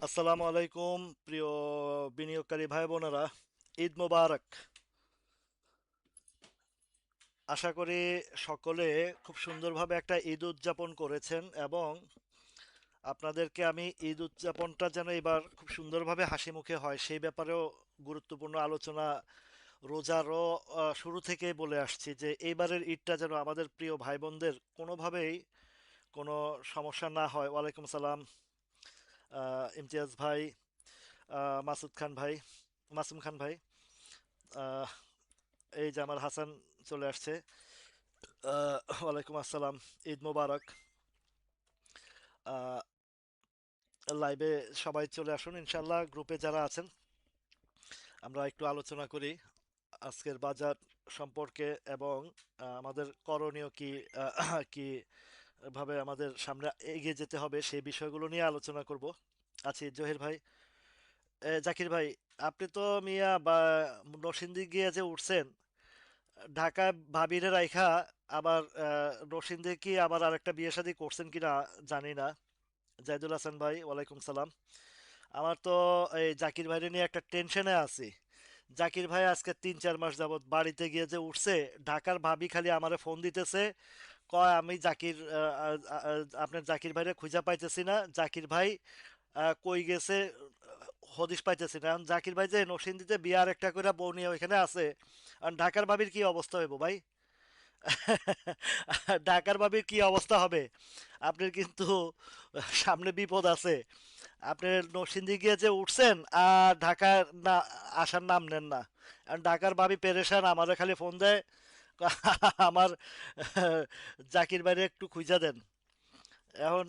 আসসালামু আলাইকুম প্রিয় বিনিয়োগকারী ভাই বোনেরা, ঈদ মোবারক। আশা করি সকলে খুব সুন্দরভাবে একটা ঈদ উদযাপন করেছেন এবং আপনাদেরকে আমি ঈদ উদযাপনটা যেন এবার খুব সুন্দরভাবে হাসি মুখে হয় সেই ব্যাপারেও গুরুত্বপূর্ণ আলোচনা রোজারও শুরু থেকেই বলে আসছি যে এইবারের ঈদটা যেন আমাদের প্রিয় ভাই বোনদের কোনোভাবেই কোনো সমস্যা না হয়। ওয়ালাইকুম সালাম। ইমতিয়াজ ভাই, মাসুদ খান ভাই, মাসুম খান ভাই, আহ, এই যে আমার হাসান চলে আসছে। ওয়ালাইকুম আসসালাম। ঈদ মোবারক। লাইভে সবাই চলে আসুন ইনশাল্লাহ। গ্রুপে যারা আছেন আমরা একটু আলোচনা করি আজকের বাজার সম্পর্কে এবং আমাদের করণীয় কি, কি ভাবে আমাদের সামনে এগিয়ে যেতে হবে সেই বিষয়গুলো নিয়ে আলোচনা করব। আছি জহির ভাই। জাকির ভাই, আপনি তো মিয়া বা নরসিংদী গিয়ে যে উঠছেন, ঢাকায় ভাবিরে রাইখা আবার নরসিংদী কি আবার আরেকটা বিয়ে শাদী করছেন কিনা জানি না। জাহিদুল হাসান ভাই, ওয়ালাইকুম সালাম। আমার তো এই জাকির ভাইরে নিয়ে একটা টেনশনে আছি। জাকির ভাই আজকে 3-4 মাস যাবত বাড়িতে গিয়ে যে উঠছে, ঢাকার ভাবি খালি আমারে ফোন দিতেছে, কয় আমি জাকির আপনার জাকির ভাইরে খুঁজে পাইতেছি না। জাকির ভাই কই গেছে হদিশ পাইতেছি না। এখন জাকির ভাই যে নরসিংদীতে বিয়ার একটা করে বউ নিয়ে ওইখানে আছে, আর ঢাকার ভাবির কি অবস্থা হইব ভাই? ঢাকার ভাবির কি অবস্থা হবে? আপনার কিন্তু সামনে বিপদ আছে। আপনি নরসিংদী গিয়ে যে উঠছেন আর ঢাকার না আসার নাম নেন না। আর ঢাকার ভাবি পেরেশান, আমারে খালি ফোন দেয়, আমার জাকির বাইরে একটু খুঁজা দেন এখন।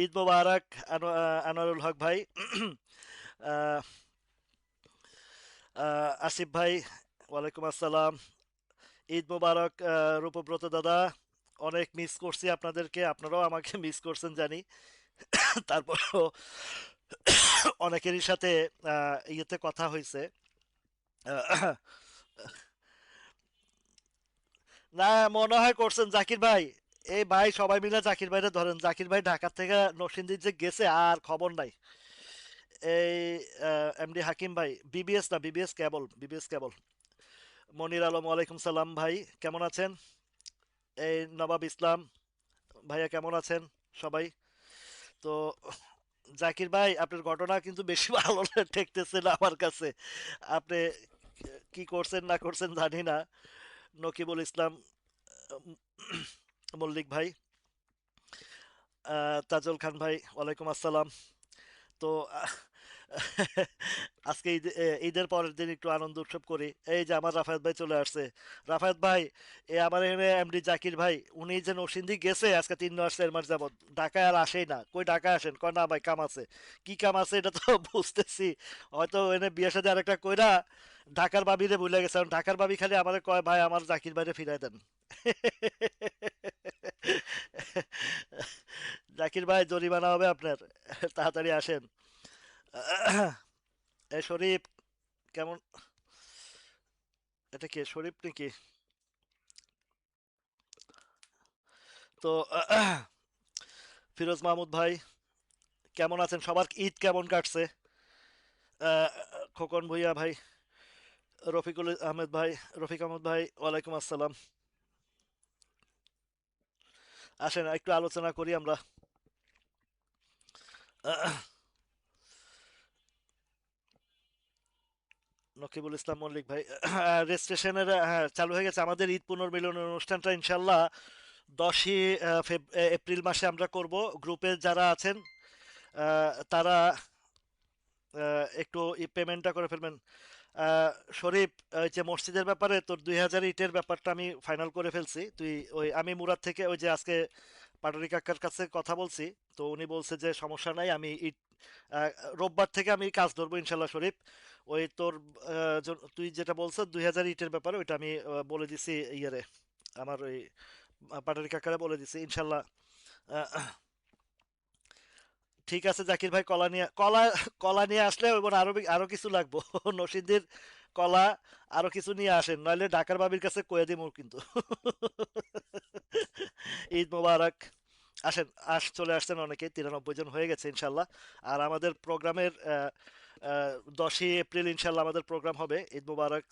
ঈদ মোবারক আনোয়ারুল হক ভাই। আহ, আসিফ ভাই, ওয়ালাইকুম আসসালাম। ঈদ মোবারক রূপব্রত দাদা। অনেক মিস করছি আপনাদেরকে, আপনারাও আমাকে মিস করছেন জানি। তারপরও অনেকেরই সাথে ইয়েতে কথা হয়েছে। আহ, না, মনে হয় করছেন জাকির ভাই। এই ভাই সবাই মিলে জাকির ভাইরে ধরেন। জাকির ভাই ঢাকা থেকে নরসিংদী যে গেছে আর খবর নাই। এই এমডি হাকিম ভাই, বিবিএস না, বিবিএস কেবল, বিবিএস কেবল। মনির আলম, ওয়ালাইকুম সালাম ভাই, কেমন আছেন? এই নবাব ইসলাম ভাইয়া, কেমন আছেন সবাই? তো জাকির ভাই, আপনার ঘটনা কিন্তু বেশি ভালো ঠেকতেছে না আমার কাছে। আপনি কি করছেন না করছেন জানি না। নকিবুল ইসলাম মল্লিক ভাই, তাজল খান ভাই, ওয়ালাইকুম আসসালাম। তো আজকে ঈদের পরের দিন একটু আনন্দ উৎসব করি। এই যে আমার রাফায়েত ভাই চলে আসছে। রাফায়েত ভাই, এ আমার এখানে এমডি জাকির ভাই, উনি যে নরসিংদী গেছে আজকে 3 মাস 4 মাস যাবত, ঢাকায় আর আসেই না। কই ঢাকায় আসেন? কয় না ভাই, কাম আছে। কি কাম আছে এটা তো বুঝতেছি। হয়তো এনে বিয়ের সাথে আরেকটা কইরা ঢাকার ভাবিরে ভুলে গেছে। কারণ ঢাকার ভাবি খালি আমারে কয়, ভাই আমার জাকির ভাইরে ফিরাই দেন। জাকির ভাই, জরিমানা হবে আপনার। তাড়াতাড়ি আসেন। এ শরীফ, কেমন? এটা কে, শরীফ নাকি? তো ফিরোজ মাহমুদ ভাই, কেমন আছেন? সবার ঈদ কেমন কাটছে? আহ, খোকন ভুইয়া ভাই, রফিকুল আহমেদ ভাই, রফিক আহমদ ভাই, ওয়ালাইকুম আসসালাম। আসেন একটু আলোচনা করি আমরা। আহ, নকিবুল ইসলাম মল্লিক ভাই, রেজিস্ট্রেশনের হ্যাঁ চালু হয়ে গেছে আমাদের ঈদ পুনর্মিলনের অনুষ্ঠানটা ইনশাল্লাহ 10ই এপ্রিল মাসে আমরা করব। গ্রুপে যারা আছেন তারা একটু পেমেন্টটা করে ফেলবেন। আহ, শরীফ, ওই যে মসজিদের ব্যাপারে তোর 2000 ইটের ব্যাপারটা আমি ফাইনাল করে ফেলছি। তুই ওই, আমি মুরাদ থেকে ওই যে আজকে পাটুরি কাকার কাছে কথা বলছি, তো উনি বলছে যে সমস্যা নাই, আমি ইট আহ, রোববার থেকে আমি কাজ ধরবো ইনশাল্লাহ। শরীফ, ওই তোর তুই যেটা বলছো 2000 ইটের ব্যাপারে, ওইটা আমি বলে দিছি ইয়েরে, আমার ওই পাটুরি কাকারে বলে দিছি ইনশাল্লাহ। আহ, ঠিক আছে জাকির ভাই, কলা নিয়ে আসলে এবার আরো আরো কিছু লাগবো। নসিন্দির কলা আরো কিছু নিয়ে আসেন, নইলে ঢাকার বাবির কাছে কয়ে দিব কিন্তু। ঈদ মোবারক। আসেন, চলে আসছেন অনেকে, 93 জন হয়ে গেছে ইনশাল্লাহ। আর আমাদের প্রোগ্রামের 10ই এপ্রিল ইনশাল্লাহ আমাদের প্রোগ্রাম হবে। ঈদ মুবারক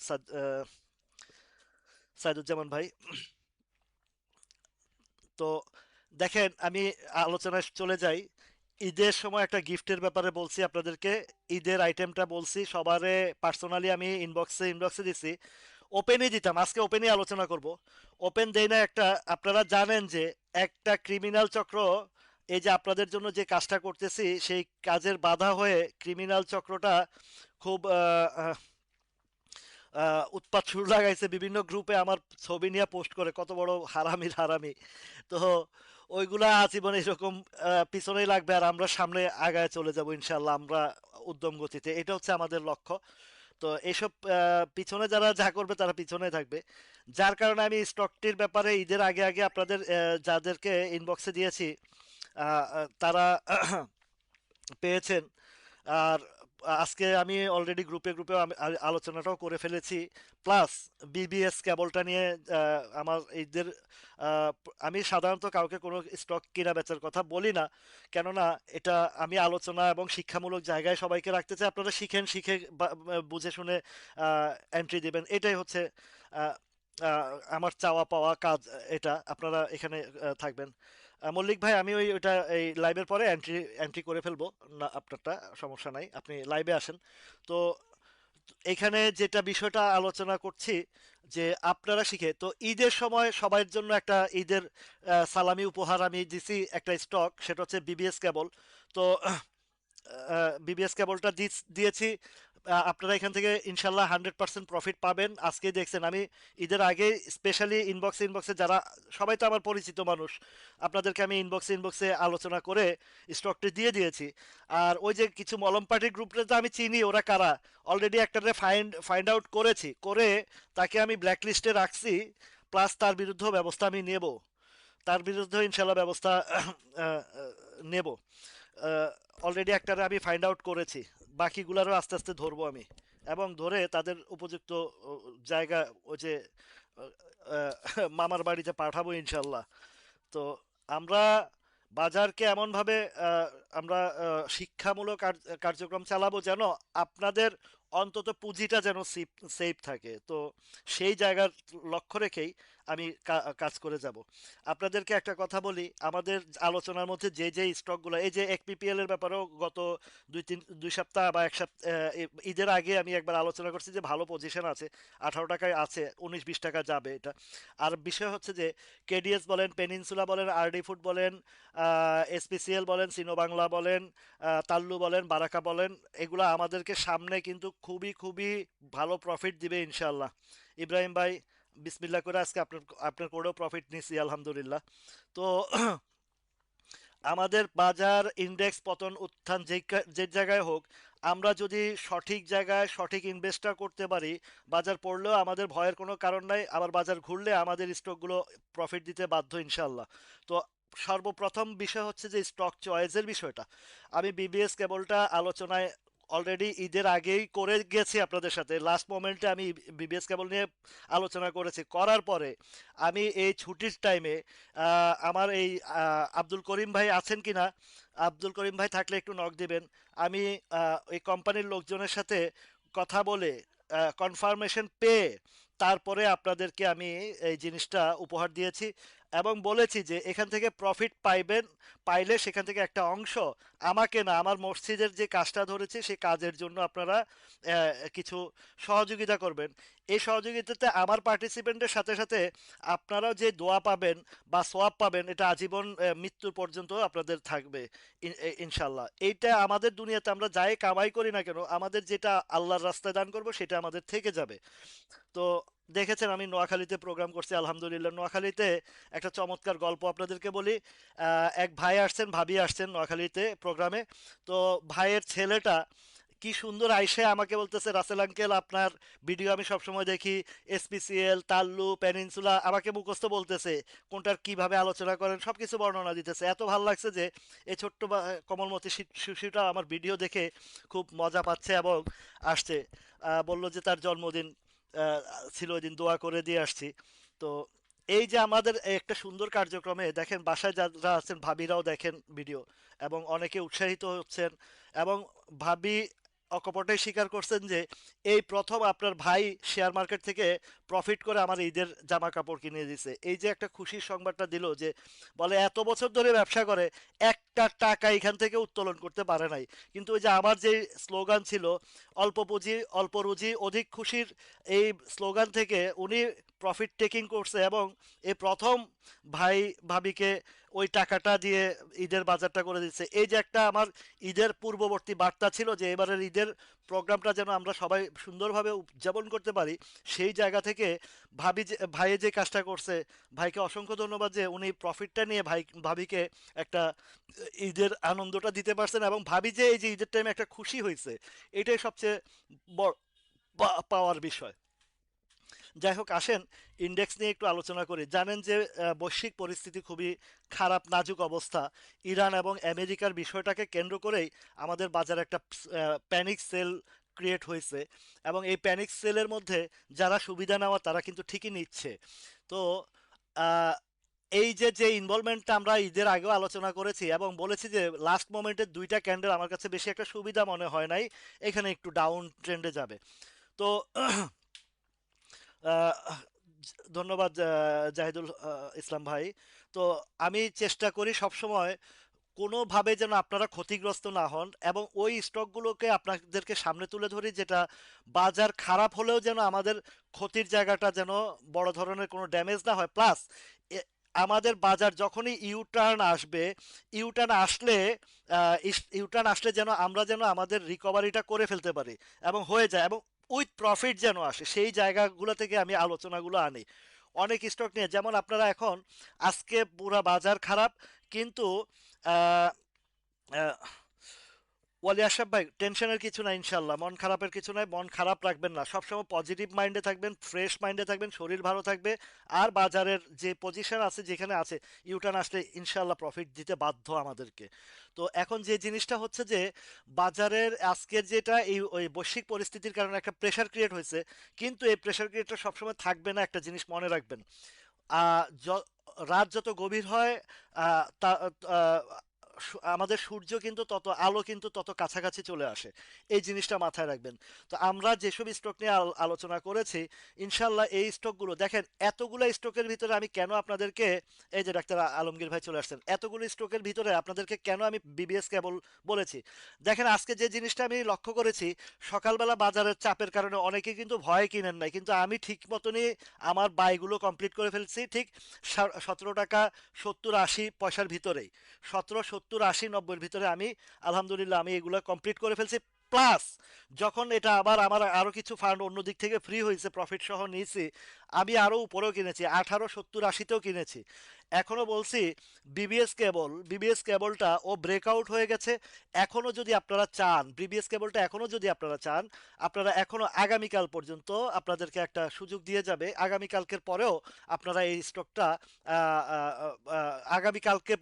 সাইদুজ্জামান ভাই। তো দেখেন, আমি আলোচনায় চলে যাই। ঈদের সময় একটা গিফটের ব্যাপারে বলছি আপনাদেরকে, ঈদের আইটেমটা বলছি সবারে, পার্সোনালি আমি ইনবক্সে ইনবক্সে দিছি। ওপেনই দিতাম, আজকে ওপেনই আলোচনা করব। ওপেন দেই না একটা। আপনারা জানেন যে একটা ক্রিমিনাল চক্র, এই যে আপনাদের জন্য যে কাজটা করতেছি সেই কাজের বাধা হয়ে ক্রিমিনাল চক্রটা খুব উৎপাত শুরু লাগাইছে। বিভিন্ন গ্রুপে আমার ছবি নিয়ে পোস্ট করে, কত বড় হারামির হারামি। তো ওইগুলা আজীবন এরকম পিছনেই লাগবে, আর আমরা সামনে আগায় চলে যাব ইনশাল্লাহ, আমরা উদ্যম গতিতে। এটা হচ্ছে আমাদের লক্ষ্য। তো এইসব পিছনে যারা যা করবে তারা পিছনে থাকবে। যার কারণে আমি স্টকটির ব্যাপারে ঈদের আগে আগে আপনাদের যাদেরকে ইনবক্সে দিয়েছি, তারা পেয়েছেন। আর আজকে আমি অলরেডি গ্রুপে গ্রুপে আলোচনাটাও করে ফেলেছি। প্লাস বিবিএস কেবলটা নিয়ে আমার ঈদের, আহ, আমি সাধারণত কাউকে কোনো স্টক কিনা বেচার কথা বলি না, কেননা এটা আমি আলোচনা এবং শিক্ষামূলক জায়গায় সবাইকে রাখতে চাই। আপনারা শিখেন, শিখে বুঝে শুনে এন্ট্রি দিবেন, এটাই হচ্ছে আহ, আহ, আমার চাওয়া পাওয়া কাজ। এটা আপনারা এখানে থাকবেন। মল্লিক ভাই, আমি ওইটা এই লাইভের পরে এন্ট্রি এন্ট্রি করে ফেলবো। না আপনারটা সমস্যা নাই, আপনি লাইভে আসেন। তো এখানে যেটা বিষয়টা আলোচনা করছি, যে আপনারা শিখে তো ঈদের সময় সবার জন্য একটা ঈদের সালামি উপহার আমি দিছি, একটা স্টক, সেটা হচ্ছে বিবিএস কেবল। তো বিবিএস কেবলটা দিয়েছি। আপনারা এখান থেকে ইনশাল্লাহ 100% প্রফিট পাবেন। আজকেই দেখছেন আমি ঈদের আগে স্পেশালি ইনবক্সে ইনবক্সে যারা, সবাই তো আমার পরিচিত মানুষ, আপনাদেরকে আমি ইনবক্সে ইনবক্সে আলোচনা করে স্টকটি দিয়ে দিয়েছি। আর ওই যে কিছু মলম পার্টির গ্রুপটা তো আমি চিনি, ওরা কারা, অলরেডি একটারে ফাইন্ড আউট করেছি, করে তাকে আমি ব্ল্যাক লিস্টে রাখছি। প্লাস তার বিরুদ্ধেও ব্যবস্থা আমি নেব, তার বিরুদ্ধে ইনশাল্লাহ ব্যবস্থা নেব। অলরেডি একটারে আমি ফাইন্ড আউট করেছি, বাকিগুলারও আস্তে আস্তে ধরবো আমি, এবং ধরে তাদের উপযুক্ত জায়গা, ওই যে মামার বাড়িতে পাঠাবো ইনশাল্লাহ। তো আমরা বাজারকে এমনভাবে আমরা শিক্ষামূলক কার্যক্রম চালাবো যেন আপনাদের অন্তত পুঁজিটা যেন সেফ থাকে। তো সেই জায়গার লক্ষ্য রেখেই আমি কাজ করে যাব। আপনাদেরকে একটা কথা বলি, আমাদের আলোচনার মধ্যে যে যে স্টকগুলো, এই যে একপিপিএল এর ব্যাপারেও গত 2 সপ্তাহ বা এক সপ্তাহ ঈদের আগে আমি একবার আলোচনা করছি যে ভালো পজিশন আছে, 18 টাকায় আছে, 19-20 টাকা যাবে এটা। আর বিষয় হচ্ছে যে কেডিএস বলেন, পেনিনসুলা বলেন, আরডি ফুড বলেন, এসপিসিএল বলেন, সিনো বাংলা বলেন, তাল্লু বলেন, বারাকা বলেন, এগুলো আমাদেরকে সামনে কিন্তু খুবই খুবই ভালো প্রফিট দিবে ইনশাল্লাহ। ইব্রাহিম ভাই, বিসমিল্লাহ করে আজকে আপনার আপনার করেও প্রফিট নিছি আলহামদুলিল্লাহ। তো আমাদের বাজার ইন্ডেক্স পতন উত্থান যে জায়গায় হোক, আমরা যদি সঠিক জায়গায় সঠিক ইনভেস্টটা করতে পারি, বাজার পড়লেও আমাদের ভয়ের কোনো কারণ নাই। আবার বাজার ঘুরলে আমাদের স্টকগুলো প্রফিট দিতে বাধ্য ইনশাল্লাহ। তো সর্বপ্রথম বিষয় হচ্ছে যে স্টক চয়েসের বিষয়টা, আমি বিবিএস কেবলটা আলোচনায় অলরেডি ঈদের আগেই করে গেছি আপনাদের সাথে। লাস্ট মোমেন্টে আমি বিবিএস কেবল নিয়ে আলোচনা করেছি, করার পরে আমি এই ছুটির টাইমে আমার এই আব্দুল করিম ভাই আছেন কিনা, আব্দুল করিম ভাই থাকলে একটু নক দিবেন। আমি ওই কোম্পানির লোকজনের সাথে কথা বলে কনফার্মেশন পেয়ে তারপরে আপনাদেরকে আমি এই জিনিসটা উপহার দিয়েছি, এবং বলেছি যে এখান থেকে প্রফিট পাইবেন, পাইলে সেখান থেকে একটা অংশ আমাকে না, আমার মসজিদের যে কাজটা ধরেছি সেই কাজের জন্য আপনারা কিছু সহযোগিতা করবেন। এই সহযোগিতাতে আমার পার্টিসিপেন্টের সাথে সাথে আপনারাও যে দোয়া পাবেন বা সোয়াব পাবেন, এটা আজীবন মৃত্যু পর্যন্ত আপনাদের থাকবে ইনশাল্লাহ। এইটা আমাদের দুনিয়াতে আমরা যাই কামাই করি না কেন, আমাদের যেটা আল্লাহর রাস্তায় দান করব সেটা আমাদের থেকে যাবে। তো দেখেছেন আমি নোয়াখালীতে প্রোগ্রাম করছি আলহামদুলিল্লাহ। নোয়াখালীতে একটা চমৎকার গল্প আপনাদেরকে বলি। এক ভাই আসছেন, ভাবি আসছেন নোয়াখালীতে প্রোগ্রামে। তো ভাইয়ের ছেলেটা কি সুন্দর আইসে আমাকে বলতেছে, রাসেল আঙ্কেল আপনার ভিডিও আমি সবসময় দেখি, এসপিসিএল, তাল্লু, পেনিনসুলা আমাকে মুখস্থ বলতেছে, কোনটার কিভাবে আলোচনা করেন সবকিছু বর্ণনা দিতেছে। এত ভালো লাগছে যে এই ছোট্ট কমলমতি শিশুটা আমার ভিডিও দেখে খুব মজা পাচ্ছে এবং আসছে। বলল যে তার জন্মদিন আহ, ছিল ওই দিন, দোয়া করে দিয়ে আসছি। তো এই যে আমাদের একটা সুন্দর কার্যক্রমে দেখেন বাসায় যারা আছেন ভাবিরাও দেখেন ভিডিও, এবং অনেকে উৎসাহিত হচ্ছেন, এবং ভাবি অকপটেই স্বীকার করছেন যে এই প্রথম আপনার ভাই শেয়ার মার্কেট থেকে প্রফিট করে আমার ঈদের জামা কাপড় কিনে দিছে। এই যে একটা খুশির সংবাদটা দিল যে বলে এত বছর ধরে ব্যবসা করে একটা টাকা এখান থেকে উত্তোলন করতে পারে নাই, কিন্তু ওই যে আমার যে স্লোগান ছিল অল্প পুঁজি অল্প রুজি অধিক খুশির, এই স্লোগান থেকে উনি প্রফিট টেকিং করছে, এবং এই প্রথম ভাই ভাবিকে ওই টাকাটা দিয়ে ঈদের বাজারটা করে দিচ্ছে। এই যে একটা আমার ঈদের পূর্ববর্তী বার্তা ছিল যে এবারের ঈদের প্রোগ্রামটা যেন আমরা সবাই সুন্দরভাবে উদযাপন করতে পারি, সেই জায়গা থেকে ভাইয়ে যে কাজটা করছে, ভাইকে অসংখ্য ধন্যবাদ যে উনি প্রফিটটা নিয়ে ভাবিকে একটা ঈদের আনন্দটা দিতে পারছেন, এবং ভাবি যে এই যে ঈদের টাইমে একটা খুশি হয়েছে, এটাই সবচেয়ে বড় পাওয়ার বিষয়। যাই হোক, আসেন ইন্ডেক্স নিয়ে একটু আলোচনা করি। জানেন যে বৈশ্বিক পরিস্থিতি খুবই খারাপ, নাজুক অবস্থা। ইরান এবং আমেরিকার বিষয়টাকে কেন্দ্র করেই আমাদের বাজারে একটা প্যানিক সেল ক্রিয়েট হয়েছে, এবং এই প্যানিক সেলের মধ্যে যারা সুবিধা নেওয়া তারা কিন্তু ঠিকই নিচ্ছে। তো আহ, এই যে যে ইনভলভমেন্টটা আমরা ঈদের আগেও আলোচনা করেছি এবং বলেছি যে লাস্ট মোমেন্টের দুইটা ক্যান্ডেল আমার কাছে বেশি একটা সুবিধা মনে হয় নাই, এখানে একটু ডাউন ট্রেন্ডে যাবে। তো আহ, ধন্যবাদ জাহিদুল ইসলাম ভাই। তো আমি চেষ্টা করি সবসময় কোনোভাবে যেন আপনারা ক্ষতিগ্রস্ত না হন, এবং ওই স্টকগুলোকে আপনাদেরকে সামনে তুলে ধরি যেটা বাজার খারাপ হলেও যেন আমাদের ক্ষতির জায়গাটা যেন বড় ধরনের কোনো ড্যামেজ না হয়। প্লাস আমাদের বাজার যখনই ইউটার্ন আসবে, ইউটার্ন আসলে ইউটার্ন আসলে যেন আমরা যেন আমাদের রিকভারিটা করে ফেলতে পারি এবং হয়ে যায়, এবং উইথ প্রফিট যেন আসে, সেই জায়গাগুলো থেকে আমি আলোচনাগুলো আনি অনেক স্টক নিয়ে। যেমন আপনারা এখন আজকে পুরা বাজার খারাপ, কিন্তু আহ, আহ, ওয়ালি আশরাফ ভাই, টেনশনের কিছু নাই, ইনশাল্লাহ মন খারাপের কিছু নাই, মন খারাপ রাখবেন না, সবসময় পজিটিভ মাইন্ডে থাকবেন, ফ্রেশ মাইন্ডে থাকবেন, শরীর ভালো থাকবে। আর বাজারের যে পজিশন আছে যেখানে আছে, ইউটার্ন আসলে ইনশাল্লাহ প্রফিট দিতে বাধ্য আমাদেরকে। তো এখন যে জিনিসটা হচ্ছে যে বাজারের আজকের যেটা এই ওই বৈশ্বিক পরিস্থিতির কারণে একটা প্রেশার ক্রিয়েট হয়েছে, কিন্তু এই প্রেশার ক্রিয়েটটা সবসময় থাকবে না, একটা জিনিস মনে রাখবেন। আহ, য- রাত যত গভীর হয় আহ, আমাদের সূর্য কিন্তু তত আলো কিন্তু তত কাছাকাছি চলে আসে, এই জিনিসটা মাথায় রাখবেন। তো আমরা যেসব স্টক নিয়ে আলোচনা করেছি, ইনশাল্লাহ এই স্টকগুলো দেখেন, এতগুলো স্টকের ভিতরে আমি কেন আপনাদেরকে, এই যে ডাক্তার আলমগীর ভাই চলে আসছেন, এতগুলো স্টকের ভিতরে আপনাদেরকে কেন আমি বিবিএস কেবল বলেছি। দেখেন আজকে যে জিনিসটা আমি লক্ষ্য করেছি, সকালবেলা বাজারের চাপের কারণে অনেকে কিন্তু ভয় কিনেন নাই, কিন্তু আমি ঠিক মতনই আমার বাইগুলো কমপ্লিট করে ফেলছি, ঠিক 17 টাকা 70-80 পয়সার ভিতরেই, 17, 70, 80, 90-এর ভিতরে আমি আলহামদুলিল্লাহ আমি এগুলো কমপ্লিট করে ফেলছি। প্লাস যখন এটা আবার আমার আরো কিছু ফান্ড অন্য দিক থেকে ফ্রি হয়েছে, প্রফিট সহ নিয়েছি, আমি আরো উপরেও কিনেছি, 18, 70, 80-তেও কিনেছি। এখনো বলছি বিবিএস কেবলটা ও ব্রেকআউট হয়ে গেছে। এখনো যদি আপনারা চান, বিবিএস কেবলটা এখনো যদি আপনারা চান, আপনারা এখনো আগামীকাল পর্যন্ত আপনাদেরকে একটা সুযোগ দিয়ে যাবে, আগামীকালকের পরেও আপনারা এই স্টকটা আগামীকালকে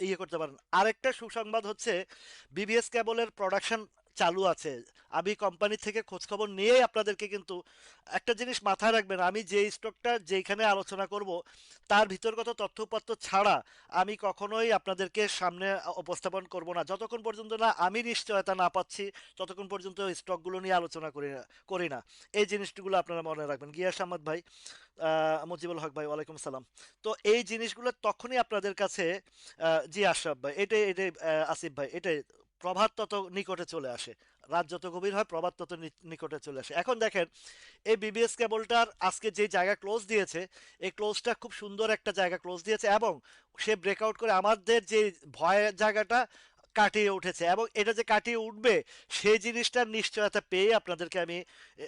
ইয়ে করতে পারেন। আরেকটা সুসংবাদ হচ্ছে বিবিএস কেবলের প্রোডাকশন চালু আছে। আমি কোম্পানি থেকে খোঁজ খবর নিয়েই আপনাদেরকে কিন্তু একটা জিনিস মাথায় রাখবেন, আমি যে স্টকটা যেখানে আলোচনা করব তার ভিতরগত তথ্যপত্র ছাড়া আমি কখনোই আপনাদেরকে সামনে উপস্থাপন করব না, যতক্ষণ পর্যন্ত না আমি নিশ্চয়তা না পাচ্ছি, ততক্ষণ পর্যন্ত স্টকগুলো নিয়ে আলোচনা করি না। এই জিনিসগুলো আপনারা মনে রাখবেন। গিয়াস আহমদ ভাই, মুজিবুল হক ভাই, ওয়ালাইকুম সালাম। তো এই জিনিসগুলো তখনই আপনাদের কাছে জি আশরাফ ভাই, এটাই আসিফ ভাই, এটাই, প্রভাত তত নিকটে চলে আসে, রাত যত গভীর হয় প্রভাত তত নিকটে চলে আসে। এখন দেখেন এই বিবিএস কেবলটার আজকে যে জায়গা ক্লোজ দিয়েছে, এই ক্লোজটা খুব সুন্দর একটা জায়গা ক্লোজ দিয়েছে, এবং সে ব্রেকআউট করে আমাদের যে ভয়ের জায়গাটা কাটিয়ে উঠেছে, এবং এটা যে কাটিয়ে উঠবে সেই জিনিসটার নিশ্চয়তা পেয়ে আপনাদেরকে আমি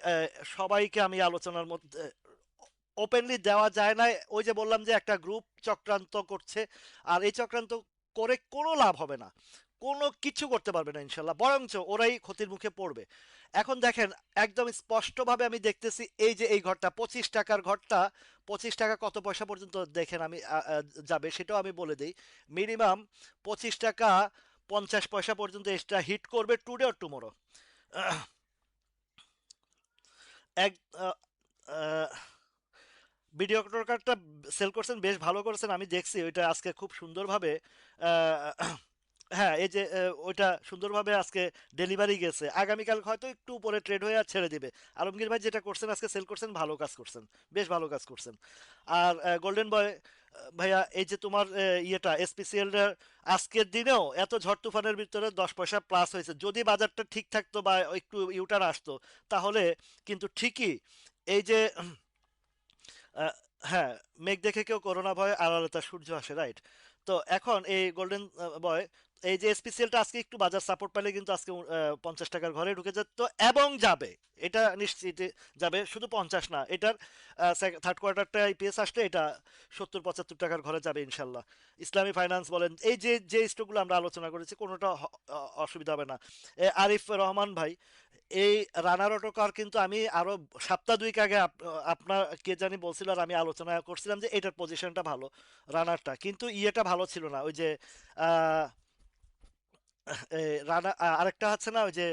আহ, সবাইকে আমি আলোচনার মধ্যে ওপেনলি দেওয়া যায় না। ওই যে বললাম যে একটা গ্রুপ চক্রান্ত করছে, আর এই চক্রান্ত করে কোনো লাভ হবে না, কোনো কিছু করতে পারবে না ইনশাল্লাহ, বরঞ্চ ওরাই ক্ষতির মুখে পড়বে। এখন দেখেন একদম স্পষ্টভাবে আমি দেখতেছি, এই যে এই ঘরটা 25 টাকার ঘরটা, 25 টাকা কত পয়সা পর্যন্ত দেখেন আমি যাবে সেটাও আমি বলে দিই। মিনিমাম 25 টাকা 50 পয়সা পর্যন্ত এটা হিট করবে টুডে অর টুমোরো। এক আহ, আহ, ভিডিও কার্ডটা সেল করছেন, বেশ ভালো করেছেন, আমি দেখছি ওইটা আজকে খুব সুন্দরভাবে আহ, হ্যাঁ, এই যে ওইটা সুন্দরভাবে আজকে ডেলিভারি গেছে, আগামীকাল হয়তো একটু উপরে ট্রেড হয়ে আর ছেড়ে দিবে। আলমগীর ভাই যেটা করছেন আজকে সেল করছেন, ভালো কাজ করছেন, বেশ ভালো কাজ করছেন। আর গোল্ডেন বয় ভাইয়া, এই যে তোমার ইয়েটা এসপিসিএল আজকের দিনেও এত ঝড় তুফানের ভিতরে 10 পয়সা প্লাস হয়েছে, যদি বাজারটা ঠিক থাকতো বা একটু ইউটার আসতো তাহলে কিন্তু ঠিকই এই যে আহ, হ্যাঁ, মেঘ দেখে কেউ করোনা ভয়, আড়ালে তার সূর্য আসে, রাইট? তো এখন এই গোল্ডেন বয়, এই যে স্পেশালটা আজকে একটু বাজার সাপোর্ট পেলে কিন্তু আজকে 50 টাকার ঘরে ঢুকে যেত এবং যাবে, এটা নিশ্চিত যাবে। শুধু 50 না, এটার থার্ড কোয়ার্টারটা ইপিএস আসলে এটা 70-75 টাকার ঘরে যাবে ইনশাল্লাহ। ইসলামী ফাইন্যান্স বলেন, এই যে যে স্টকগুলো আমরা আলোচনা করেছি কোনোটা অসুবিধা হবে না। আরিফ রহমান ভাই, এই রানার অটোকার কিন্তু আমি আরো সপ্তাহ দুইক আগে আপনার কে জানি বলছিল আর আমি আলোচনা করছিলাম যে এটার পজিশনটা ভালো, রানারটা কিন্তু ইয়েটা ভালো ছিল না, ওই যে আহ, রানা আরেকটা আছে না ওই যে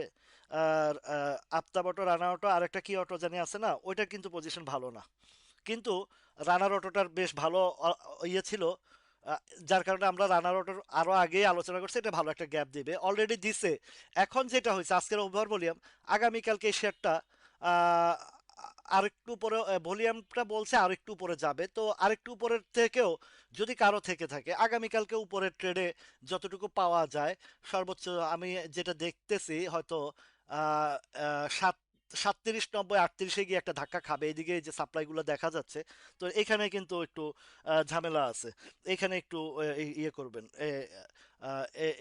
আফতাব অটো, রানা অটো, আরেকটা কি অটো জানি আছে না, ওইটার কিন্তু পজিশন ভালো না। কিন্তু রানার অটোটার বেশ ভালো ইয়ে ছিল, আহ, যার কারণে আমরা রানার অটোর আরো আগে আলোচনা করছি, এটা ভালো একটা গ্যাপ দিবে, অলরেডি দিছে। এখন যেটা হয়েছে আজকের ওভার ভলিউম, আগামীকালকে এই শেয়ারটা আরেকটু উপরে ভলিউমটা বলছে আরেকটু উপরে যাবে, তো আরেকটু উপরের থেকেও যদি কারো থেকে থাকে আগামীকালকে উপরের ট্রেডে যতটুকু পাওয়া যায় সর্বোচ্চ, আমি যেটা দেখতেছি হয়তো আহ, আহ, সাত 37, 90, 38-এ গিয়ে একটা ধাক্কা খাবে, এদিকে এই যে সাপ্লাইগুলো দেখা যাচ্ছে। তো এখানে কিন্তু একটু ঝামেলা আছে, এখানে একটু ইয়ে করবেন,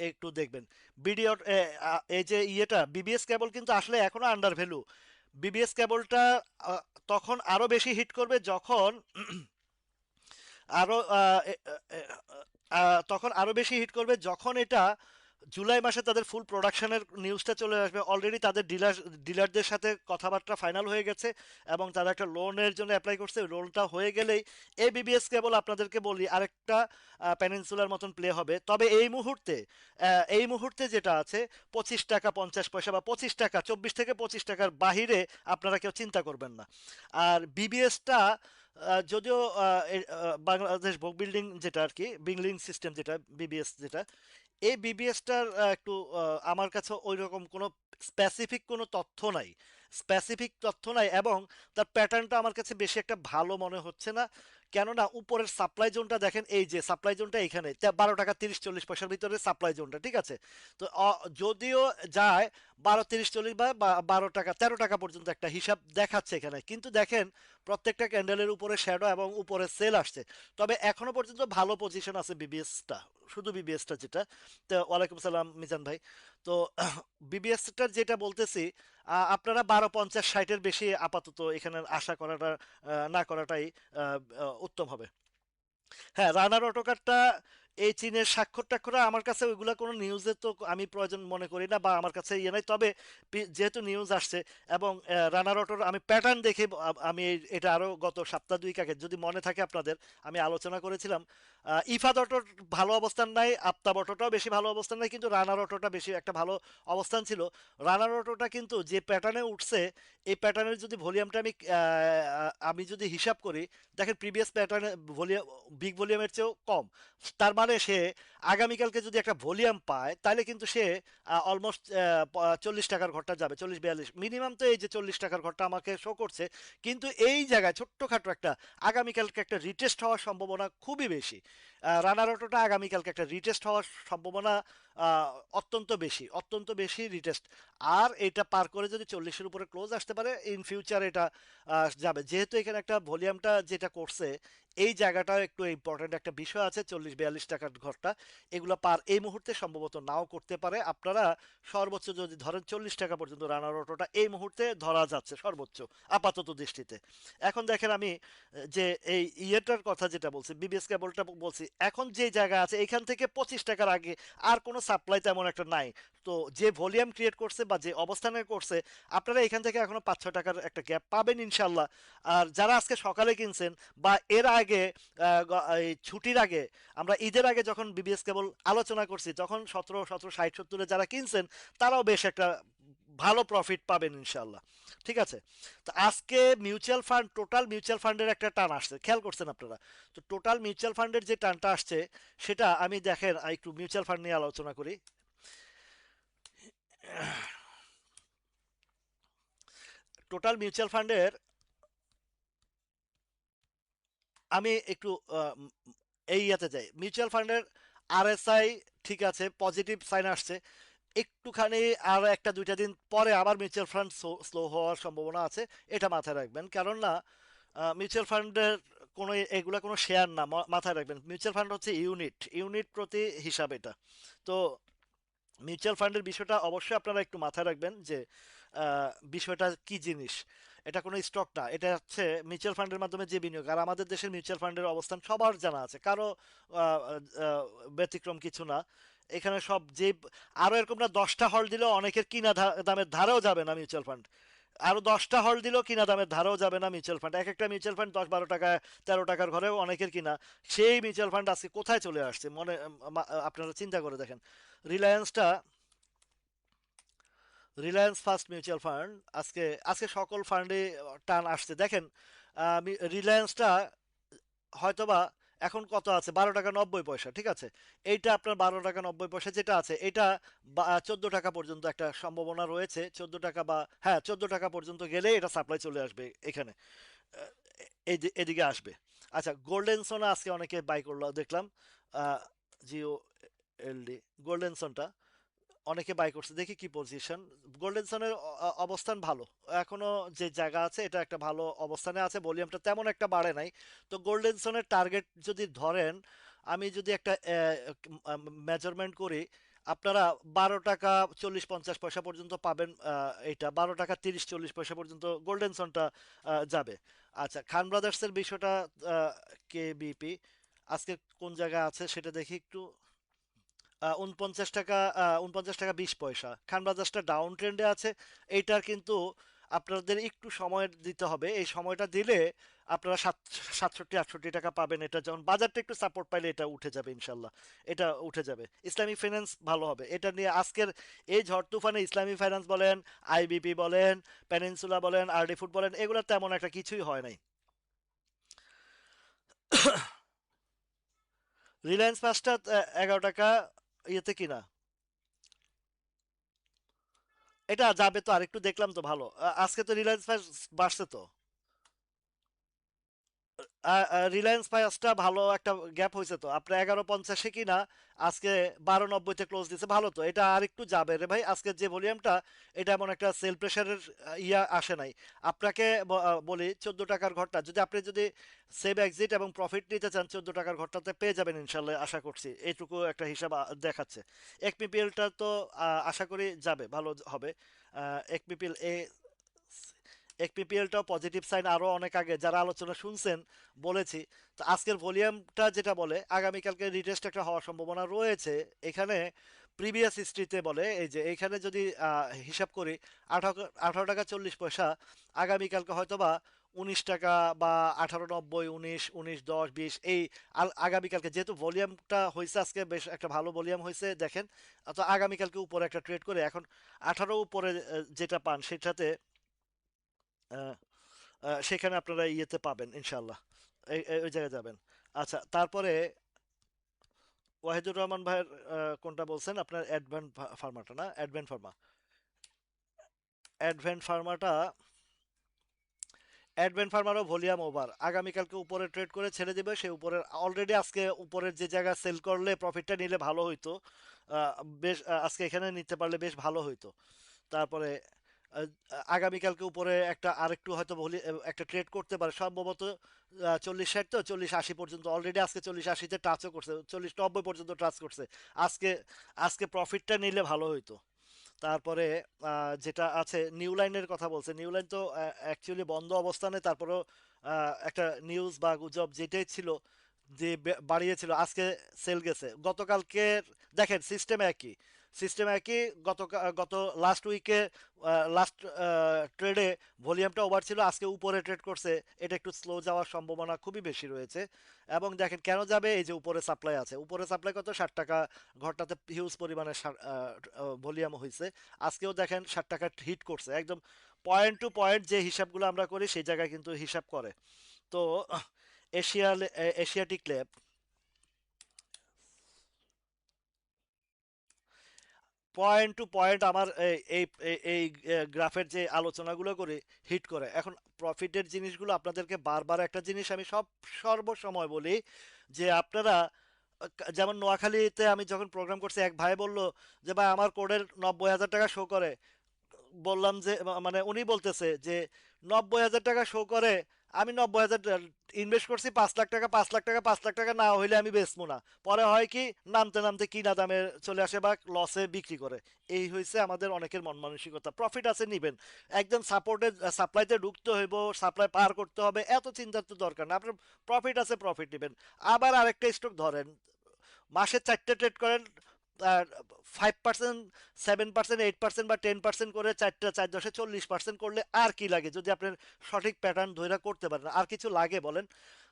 একটু দেখবেন ভিডিও। এই যে ইয়েটা বিবিএস কেবল কিন্তু আসলে এখনো আন্ডার ভ্যালু। বিবিএস কেবলটা আহ, তখন আরো বেশি হিট করবে যখন আরো তখন আরো বেশি হিট করবে যখন এটা জুলাই মাসে তাদের ফুল প্রোডাকশনের নিউজটা চলে আসবে, অলরেডি তাদের ডিলারদের সাথে কথাবার্তা ফাইনাল হয়ে গেছে এবং তারা একটা লোনের জন্য অ্যাপ্লাই করছে, লোনটা হয়ে গেলেই এই বিবিএস কেবল আপনাদেরকে বলি আরেকটা পেনিনসুলার মতন প্লে হবে। তবে এই মুহূর্তে যেটা আছে 25 টাকা 50 পয়সা বা 25 টাকা, 24 থেকে 25 টাকার বাহিরে আপনারা কেউ চিন্তা করবেন না। আর বিবিএসটা যদিও বাংলাদেশ বুক বিল্ডিং যেটা আর কি, বিল্ডিং সিস্টেম যেটা বিবিএস যেটা, এই বিবিএসটার একটু আমার কাছে ওই রকম কোনো স্পেসিফিক কোনো তথ্য নাই, স্পেসিফিক তথ্য নাই, এবং তার প্যাটার্নটা আমার কাছে বেশি একটা ভালো মনে হচ্ছে না। কেননা উপরের সাপ্লাই জোনটা দেখেন, এই যে সাপ্লাই জোনটা এখানে 12 টাকা 30-40 পয়সার ভিতরে সাপ্লাই জোনটা, ঠিক আছে? তো যদিও যায় 12, 30, 40 বা 12 টাকা 13 টাকা পর্যন্ত একটা হিসাব দেখাচ্ছে এখানে, কিন্তু দেখেন প্রত্যেকটা ক্যান্ডেলের উপরে শ্যাডো এবং উপরে সেল আসছে। তবে এখনো পর্যন্ত ভালো পজিশন আছে বিবিএসটা, শুধু বিবিএসটা যেটা। তো ওয়ালাইকুম সালাম মিজান ভাই। তো বিবিএসটার যেটা বলতেছি, আপনারা 12, 50, 60-এর বেশি আপাতত এখানে আশা করাটা না করাটাই উত্তম হবে। হ্যাঁ, রানার অটোকারটা এই চীনের স্বাক্ষর টাক্ষর আমার কাছে ওইগুলা কোনো নিউজে তো আমি প্রয়োজন মনে করি না, বা আমার কাছে ইয়ে নাই। তবে যেহেতু নিউজ আসছে এবং রানার অটোর আমি প্যাটার্ন দেখে আমি এটা আরো গত সপ্তাহ দুই আগে যদি মনে থাকে আপনাদের, আমি আলোচনা করেছিলাম ইফাদ অটোর ভালো অবস্থান নাই, আফতাব অটোটাও বেশি ভালো অবস্থান নাই, কিন্তু রানার অটোটা বেশি একটা ভালো অবস্থান ছিল। রানার অটোটা কিন্তু যে প্যাটার্নে উঠছে, এই প্যাটার্নের যদি ভলিউমটা আমি যদি হিসাব করি, দেখেন প্রিভিয়াস প্যাটার্নে ভলিউম বিগ ভলিউমের চেয়েও কম। তার মানে সে আগামীকালকে যদি একটা ভলিউম পায় তাহলে কিন্তু সে অলমোস্ট 40 টাকার ঘরটা যাবে, 40-42 মিনিমাম, তো এই যে 40 টাকার ঘরটা আমাকে শো করছে। কিন্তু এই জায়গায় ছোট্টখাটো একটা আগামীকালকে একটা রিটেস্ট হওয়ার সম্ভাবনা খুবই বেশি। রানার অটোটা আগামীকালকে একটা রিটেস্ট হওয়ার সম্ভাবনা আহ, অত্যন্ত বেশি, অত্যন্ত বেশি রিটেস্ট। আর এটা পার করে যদি 40-এর উপরে ক্লোজ আসতে পারে ইন ফিউচার এটা যাবে, যেহেতু এখানে একটা ভলিউমটা যেটা করছে, এই জায়গাটা একটু ইম্পর্টেন্ট একটা বিষয় আছে, 40-42 টাকার ঘরটা এগুলো পার এই মুহূর্তে সম্ভবত নাও করতে পারে। আপনারা সর্বোচ্চ যদি ধরেন 40 টাকা পর্যন্ত রানার অটোটা এই মুহূর্তে ধরা যাচ্ছে সর্বোচ্চ আপাতত দৃষ্টিতে। এখন দেখেন আমি যে এই ইয়েটার কথা যেটা বলছি, বিবিএস কেবলটা বলছি, এখন যে জায়গা আছে এখান থেকে 25 টাকার আগে আর কোনো সাপ্লাই তেমন একটা নাই। তো যে ভলিউম ক্রিয়েট করছে বা যে অবস্থানে করছে, আপনারা এখান থেকে এখনো 5-6 টাকার একটা গ্যাপ পাবেন ইনশাল্লাহ। আর যারা আজকে সকালে কিনছেন বা এর আগে এই ছুটির আগে, আমরা ঈদের আগে যখন বিবিএস কেবল আলোচনা করছি তখন 17, 17, 60, 70-এ যারা কিনছেন তারাও বেশ একটা ভালো প্রফিট পাবেন ইনশাল্লাহ। ঠিক আছে? তো আজকে মিউচুয়াল ফান্ড, টোটাল মিউচুয়াল ফান্ডের একটা টান আসছে, খেয়াল করছেন আপনারা? তো টোটাল মিউচুয়াল ফান্ডের যে টানটা আসছে, সেটা আমি দেখেন একটু মিউচুয়াল ফান্ড নিয়ে আলোচনা করি। টোটাল মিউচুয়াল ফান্ডের আমি একটু আহ, উম, এই ইয়াতে যাই মিউচুয়াল ফান্ডের আরএসআই। ঠিক আছে, পজিটিভ সাইন আসছে। একটুখানি আর একটা দুইটা দিন পরে আবার মিউচুয়াল ফান্ড স্লো হওয়ার সম্ভাবনা আছে। এটা মাথায় রাখবেন, কারণ না মিউচুয়াল ফান্ডের কোনো এগুলা কোনো শেয়ার না, মাথায় রাখবেন মিউচুয়াল ফান্ড হচ্ছে ইউনিট, ইউনিট প্রতি হিসাব এটা। তো মিউচুয়াল ফান্ডের বিষয়টা অবশ্যই আপনারা একটু মাথায় রাখবেন যে বিষয়টা কি জিনিস। এটা কোনো স্টক না, এটা হচ্ছে মিউচুয়াল ফান্ডের মাধ্যমে যে বিনিয়োগ। আর আমাদের দেশের মিউচুয়াল ফান্ডের অবস্থান সবার জানা আছে, কারো আহ, আহ, ব্যতিক্রম কিছু না। এখানে সব যে আরো এরকম না, 10টা হল দিলেও অনেকের কিনা দামের ধারেও যাবে না মিউচুয়াল ফান্ড। আরো 10টা হল দিলেও কিনা দামের ধারেও যাবে না মিউচুয়াল ফান্ড। এক একটা মিউচুয়াল ফান্ড 10-12 টাকা, 13 টাকার ঘরেও অনেকের কিনা। সেই মিউচুয়াল ফান্ড আজকে কোথায় চলে আসছে মনে আপনারা চিন্তা করে দেখেন। রিলায়েন্সটা, রিলায়েন্স ফার্স্ট মিউচুয়াল ফান্ড আজকে, আজকে সকল ফান্ডে টান আসছে দেখেন। রিলায়েন্সটা হয়তোবা এখন কত আছে, 12 টাকা 90 পয়সা। ঠিক আছে, এইটা আপনার 12 টাকা 90 পয়সা যেটা আছে, এটা 14 টাকা পর্যন্ত একটা সম্ভাবনা রয়েছে। 14 টাকা বা হ্যাঁ 14 টাকা পর্যন্ত গেলে এটা সাপ্লাই চলে আসবে এখানে, এদিকে আসবে। আচ্ছা, গোল্ডেন সোনা আজকে অনেকে বাই করলো দেখলাম। জিও এলডি, গোল্ডেন সোনটা অনেকে বাই করছে, দেখি কি পজিশন। গোল্ডেন সানের অবস্থান ভালো, এখনো যে জায়গা আছে এটা একটা ভালো অবস্থানে আছে, ভলিউমটা তেমন একটা বাড়ে নাই। তো গোল্ডেন সানের টার্গেট যদি ধরেন, আমি যদি একটা মেজারমেন্ট করি, আপনারা 12 টাকা 40-50 পয়সা পর্যন্ত পাবেন। এইটা 12 টাকা 30-40 পয়সা পর্যন্ত গোল্ডেন সনটা যাবে। আচ্ছা, খান ব্রাদার্সের বিষয়টা, কেবিপি আজকে কোন জায়গায় আছে সেটা দেখি একটু। 49 টাকা, 49 টাকা 20 পয়সা। খানবাজারটা ডাউন ট্রেন্ডে আছে। এইটার কিন্তু আপনাদের একটু সময় দিতে হবে, এই সময়টা দিলে আপনারা 67-68 টাকা পাবেন। এটা যেমন বাজারটা একটু সাপোর্ট পাইলে এটা উঠে যাবে ইনশাল্লাহ। এটা উঠে যাবে। ইসলামী ফাইন্যান্স ভালো হবে, এটা নিয়ে আজকের এই ঝড় তুফানে ইসলামী ফাইন্যান্স বলেন, আইবিপি বলেন, পেনিনসুলা বলেন, আরডি ফুড বলেন, এগুলো তেমন একটা কিছুই হয় নাই। রিলায়েন্স পাঁচটা 11 টাকা ইয়েতে কিনা, এটা যাবে তো আরেকটু, দেখলাম তো ভালো। আজকে তো রিলায়েন্স বাড়ছে তো। রিলায়েন্স ফায়ার্সটা ভালো একটা গ্যাপ হয়েছে তো আপনার 11.50 কিনা, আজকে 12.90-তে ক্লোজ দিছে, ভালো তো। এটা আর একটু যাবে রে ভাই, আজকের যে ভলিউমটা, এটা এমন একটা সেল প্রেশারের ইয়া আসে নাই। আপনাকে বলি 14 টাকার ঘরটা যদি আপনি যদি সেভ এক্সিট এবং প্রফিট নিতে চান, 14 টাকার ঘরটাতে পেয়ে যাবেন ইনশাল্লাহ, আশা করছি। এইটুকু একটা হিসাব দেখাচ্ছে। একপিপিএলটা তো আশা করি যাবে, ভালো হবে। একপিপিএল একপিপিএলটাও পজিটিভ সাইন, আরো অনেক আগে যারা আলোচনা শুনছেন বলেছি। তো আজকের ভলিউমটা যেটা বলে আগামীকালকে রিটেস্ট একটা হওয়ার সম্ভাবনা রয়েছে এখানে। প্রিভিয়াস হিস্ট্রিতে বলে, এই যে এখানে যদি হিসাব করি, 18 টাকা 40 পয়সা, আগামীকালকে হয়তোবা 19 টাকা বা 18.90, 19, 19, 10, 20 এই আগামীকালকে যেহেতু ভলিউমটা হয়েছে আজকে, বেশ একটা ভালো ভলিউম হয়েছে দেখেন। তো আগামীকালকে উপরে একটা ট্রেড করে এখন 18 উপরে যেটা পান সেটাতে আহ, সেখানে আপনারা ইয়েতে পাবেন ইনশাল্লাহ, ওই জায়গায় যাবেন। আচ্ছা, তারপরে ওয়াহিদুর রহমান ভাইয়ের কোনটা বলছেন আপনার, অ্যাডভেন্ট ফার্মাটা না, অ্যাডভেন্ট ফার্মা? অ্যাডভেন্ট ফার্মাটা, অ্যাডভেন্ট ফার্মারও ভলিউম ওভার, আগামীকালকে উপরে ট্রেড করে ছেড়ে দেবে সে উপরের। অলরেডি আজকে উপরের যে জায়গা সেল করলে প্রফিটটা নিলে ভালো হইতো। আহ, বেশ আজকে এখানে নিতে পারলে বেশ ভালো হইতো। তারপরে আহ, আগামীকালকে উপরে একটা আরেকটু হয়তো একটা ট্রেড করতে পারে সম্ভবত। 40-60, তো 40-80 পর্যন্ত অলরেডি আজকে 40-80-তে টাচও করছে, 40-90 পর্যন্ত টাচ করছে। আজকে, আজকে প্রফিটটা নিলে ভালো হইতো। তারপরে যেটা আছে নিউ লাইনের কথা বলছে, নিউ লাইন তো অ্যাকচুয়ালি বন্ধ অবস্থানে, তারপরেও একটা নিউজ বা গুজব যেটাই ছিল যে বাড়িয়েছিল, আজকে সেল গেছে। গতকালকে দেখেন সিস্টেম একই, সিস্টেম একই। গত লাস্ট উইকে লাস্ট ট্রেডে ভলিউমটা ওভার ছিল, আজকে উপরে ট্রেড করছে। এটা একটু স্লো যাওয়ার সম্ভাবনা খুবই বেশি রয়েছে। এবং দেখেন কেন যাবে, এই যে উপরে সাপ্লাই আছে, উপরে সাপ্লাই কত, 60 টাকা। ঘরটাতে হিউজ পরিমাণে ভলিউম হয়েছে। আজকেও দেখেন 60 টাকা হিট করছে একদম পয়েন্ট টু পয়েন্ট। যে হিসাবগুলো আমরা করি সেই জায়গায় কিন্তু হিসাব করে। তো এশিয়াল Asiatic lab point two point আমার এই গ্রাফের যে আলোচনাগুলো করে হিট করে। এখন প্রফিটের জিনিসগুলো আপনাদেরকে বারবার একটা জিনিস আমি সর্বসময় বলি, যে আপনারা যেমন নোয়াখালীতে আমি যখন প্রোগ্রাম করছি, এক ভাই বলল যে ভাই আমার কোডের 90,000 টাকা শো করে। বললাম যে মানে উনি বলতেছে যে 90,000 টাকা শো করে, আমি 90,000 ইনভেস্ট করছি 5 লাখ টাকা, 5 লাখ টাকা, 5 লাখ টাকা না হইলে আমি বেচবো না। পরে হয় কি, নামতে নামতে কিনা দামে চলে আসে বা লসে বিক্রি করে। এই হয়েছে আমাদের অনেকের মন মানসিকতা। প্রফিট আছে নিবেন, একদম সাপোর্টে সাপ্লাইতে ঢুকতে হইব, সাপ্লাই পার করতে হবে, এত চিন্তার তো দরকার না। আপনার প্রফিট আছে, প্রফিট নেবেন। আবার আরেকটা স্টক ধরেন, মাসে 4টে ট্রেড করেন, 5%, 7%, 8% বা 10% করে, 4টা 4 10 40% করলে আর কি লাগে, যদি আপনার সঠিক প্যাটার্ন ধরে করতে পারেন, আর কিছু লাগে বলেন?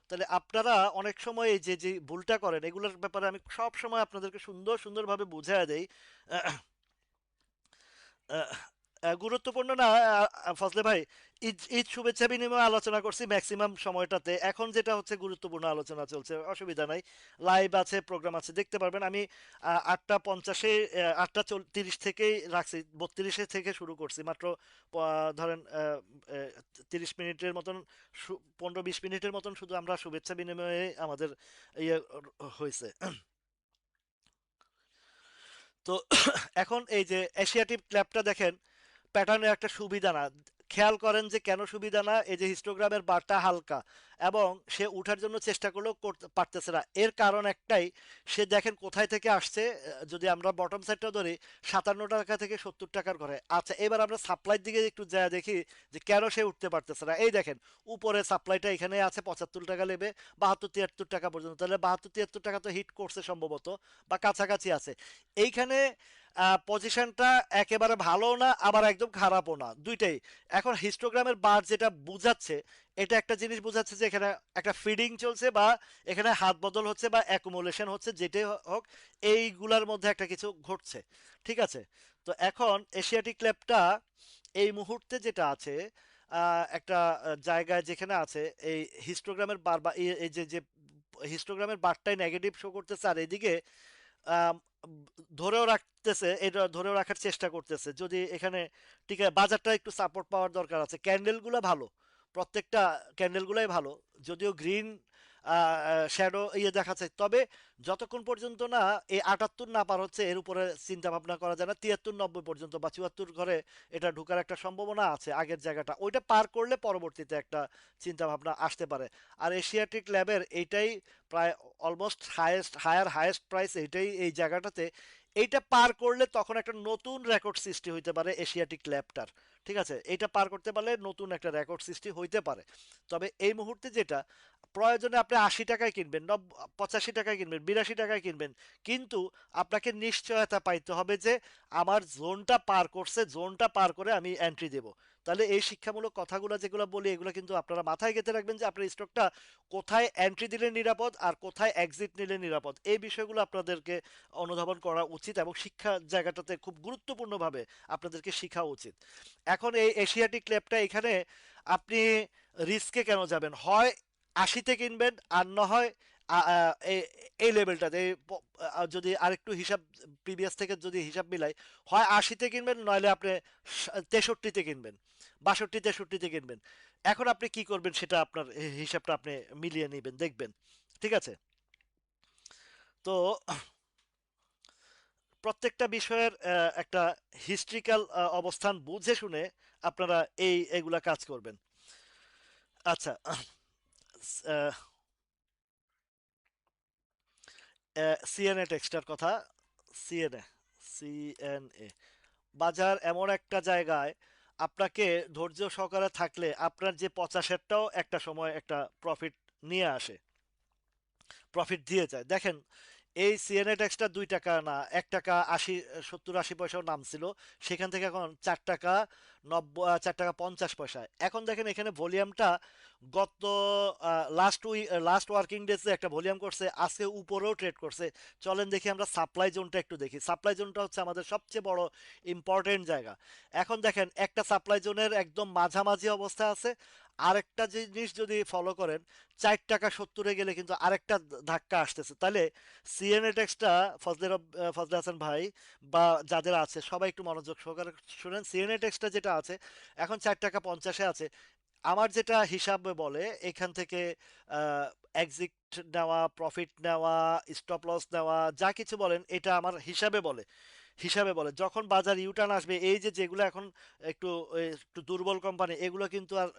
তাহলে আপনারা অনেক সময় এই যে যে ভুলটা করেন, এগুলোর ব্যাপারে আমি সব সময় আপনাদেরকে সুন্দর সুন্দরভাবে বুঝাইয়া দেই। আহ, গুরুত্বপূর্ণ না, ফজলে ভাই। ঈদ ঈদ শুভেচ্ছা বিনিময়ে আলোচনা করছি ম্যাক্সিমাম সময়টাতে। এখন যেটা হচ্ছে গুরুত্বপূর্ণ আলোচনা চলছে, অসুবিধা নাই। লাইভ আছে, প্রোগ্রাম আছে, দেখতে পারবেন। আমি 8টা 50-এ 8টা 30 থেকেই রাখছি, 32-এ থেকে শুরু করছি মাত্র। ধরেন 30 মিনিটের মতন, 15-20 মিনিটের মতন শুধু আমরা শুভেচ্ছা বিনিময়ে আমাদের ইয়ে হয়েছে। তো এখন এই যে এশিয়াটিক ল্যাবটা দেখেন, প্যাটার্নের একটা সুবিধা না। খেয়াল করেন যে কেন সুবিধা না, এই যে হিস্টোগ্রামের বারটা হালকা, এবং সে উঠার জন্য চেষ্টা করলেও করতে পারতেছে না। এর কারণ একটাই, সে দেখেন কোথায় থেকে আসছে। যদি আমরা বটম সাইডটা ধরি, 57 টাকা থেকে 70 টাকার ঘরে। আচ্ছা, এবার আমরা সাপ্লাইয়ের দিকে একটু যা দেখি যে কেন সে উঠতে পারতেছে না। এই দেখেন, উপরে সাপ্লাইটা এখানে আছে 75 টাকা লেবে, 72-73 টাকা পর্যন্ত। তাহলে 72-73 টাকা তো হিট করছে সম্ভবত, বা কাছাকাছি আছে। এইখানে পজিশনটা একেবারে ভালো না, আবার একদম খারাপও না, দুইটাই। এখন হিস্টোগ্রামের বার যেটা বুঝাচ্ছে, এটা একটা জিনিস বুঝাচ্ছে যে এখানে একটা ফিডিং চলছে, বা এখানে হাত বদল হচ্ছে, বা অ্যাকুমুলেশন হচ্ছে, যেটাই হোক, এইগুলার মধ্যে একটা কিছু ঘটছে। ঠিক আছে? তো এখন এশিয়াটিক ল্যাবটা এই মুহূর্তে যেটা আছে, একটা জায়গায় যেখানে আছে, এই হিস্টোগ্রামের বার, বা এই যে যে হিস্টোগ্রামের বারটাই নেগেটিভ শো করতেছে, আর এদিকে আম, ধরেও রাখতেছে, এটা ধরেও রাখার চেষ্টা করতেছে। যদি এখানে ঠিক আছে, বাজারটা একটু সাপোর্ট পাওয়ার দরকার আছে। ক্যান্ডেলগুলো ভালো, প্রত্যেকটা ক্যান্ডেলগুলোই ভালো, যদিও গ্রিন শ্যাডো ইয়ে দেখাচ্ছে। তবে যতক্ষণ পর্যন্ত না এই 78 না পার হচ্ছে, এর উপরে চিন্তা ভাবনা করা যায় না। 73-90 পর্যন্ত বা 74 ঘরে এটা ঢোকার একটা সম্ভাবনা আছে। আগের জায়গাটা ওইটা পার করলে পরবর্তীতে একটা চিন্তা ভাবনা আসতে পারে। আর এশিয়াটিক ল্যাবের এইটাই প্রায় অলমোস্ট হায়েস্ট প্রাইস, এইটাই এই জায়গাটাতে। এইটা পার করলে তখন একটা নতুন রেকর্ড সৃষ্টি হইতে পারে এশিয়াটিক ল্যাবটার। ঠিক আছে, এইটা পার করতে পারলে নতুন একটা রেকর্ড সৃষ্টি হইতে পারে। তবে এই মুহূর্তে যেটা প্রয়োজনে, আপনি 80 টাকায় কিনবেন, 85 টাকায় কিনবেন, 82 টাকায় কিনবেন, কিন্তু আপনাকে নিশ্চয়তা পাইতে হবে যে আমার জোনটা পার করছে, জোনটা পার করে আমি এন্ট্রি দেব। তাহলে এই শিক্ষামূলক কথাগুলো যেগুলো বলি, এগুলো কিন্তু আপনারা মাথায় গেঁথে রাখবেন, যে আপনার স্টকটা কোথায় এন্ট্রি দিলে নিরাপদ আর কোথায় এক্সিট নিলে নিরাপদ। এই বিষয়গুলো আপনাদেরকে অনুধাবন করা উচিত, এবং শিক্ষা জায়গাটাতে খুব গুরুত্বপূর্ণভাবে আপনাদেরকে শেখা উচিত। এখন এই এশিয়াটিক ল্যাবটা এখানে আপনি রিস্কে কেন যাবেন? হয় 80-তে কিনবেন, আর না হয় এই লেভেলটাতে যদি আরেকটু হিসাব প্রিভিয়াস থেকে যদি হিসাব মিলাই, হয় 80-তে কিনবেন, নইলে আপনি 63-তে কিনবেন, 62-63-তে কিনবেন। এখন আপনি কি করবেন সেটা আপনার হিসাবটা আপনি মিলিয়ে নেবেন, দেখবেন। ঠিক আছে? তো প্রত্যেকটা বিষয়ের একটা হিস্ট্রিক্যাল অবস্থান বুঝে শুনে আপনারা এগুলা কাজ করবেন। আচ্ছা, সিএনএ টেক্সটার কথা। সিএনএ সিএনএ বাজার এমন একটা জায়গায়, আপনাকে ধৈর্য সহকারে থাকলে আপনার যে 50-এরটাও একটা সময় একটা প্রফিট নিয়ে আসে, প্রফিট দিয়ে যায়। দেখেন, এই সিএনএ ট্যাক্সটা 2 টাকা না, 1 টাকা 70-80 পয়সাও নাম ছিল, সেখান থেকে এখন 4 টাকা 4 টাকা 50 পয়সা। এখন দেখেন এখানে ভলিউমটা গত লাস্ট ওয়ার্কিং ডেজে একটা ভলিউম করছে, আজকে উপরেও ট্রেড করছে। চলেন দেখি আমরা সাপ্লাই জোনটা একটু দেখি। সাপ্লাই জোনটা হচ্ছে আমাদের সবচেয়ে বড় ইম্পর্টেন্ট জায়গা। এখন দেখেন একটা সাপ্লাই জোনের একদম মাঝামাঝি অবস্থা আছে। আরেকটা জিনিস যদি ফলো করেন, 4 টাকা 70-এ গেলে কিন্তু আরেকটা ধাক্কা আসতেছে। তাহলে সিএনএটেক্সটা, ফজলে হাসান ভাই বা যাদের আছে সবাই একটু মনোযোগ সহকারে শুনেন। সিএনএটেক্সটা যেটা আছে এখন 4 টাকা 50-এ আছে। আমার যেটা হিসাবে বলে এখান থেকে এক্সিট নেওয়া, প্রফিট নেওয়া, স্টপ লস নেওয়া, যা কিছু বলেন এটা আমার হিসাবে বলে যখন বাজার ইউটার্ন আসবে, এই যে যেগুলো এখন একটু একটু দুর্বল কোম্পানি, এগুলো কিন্তু আর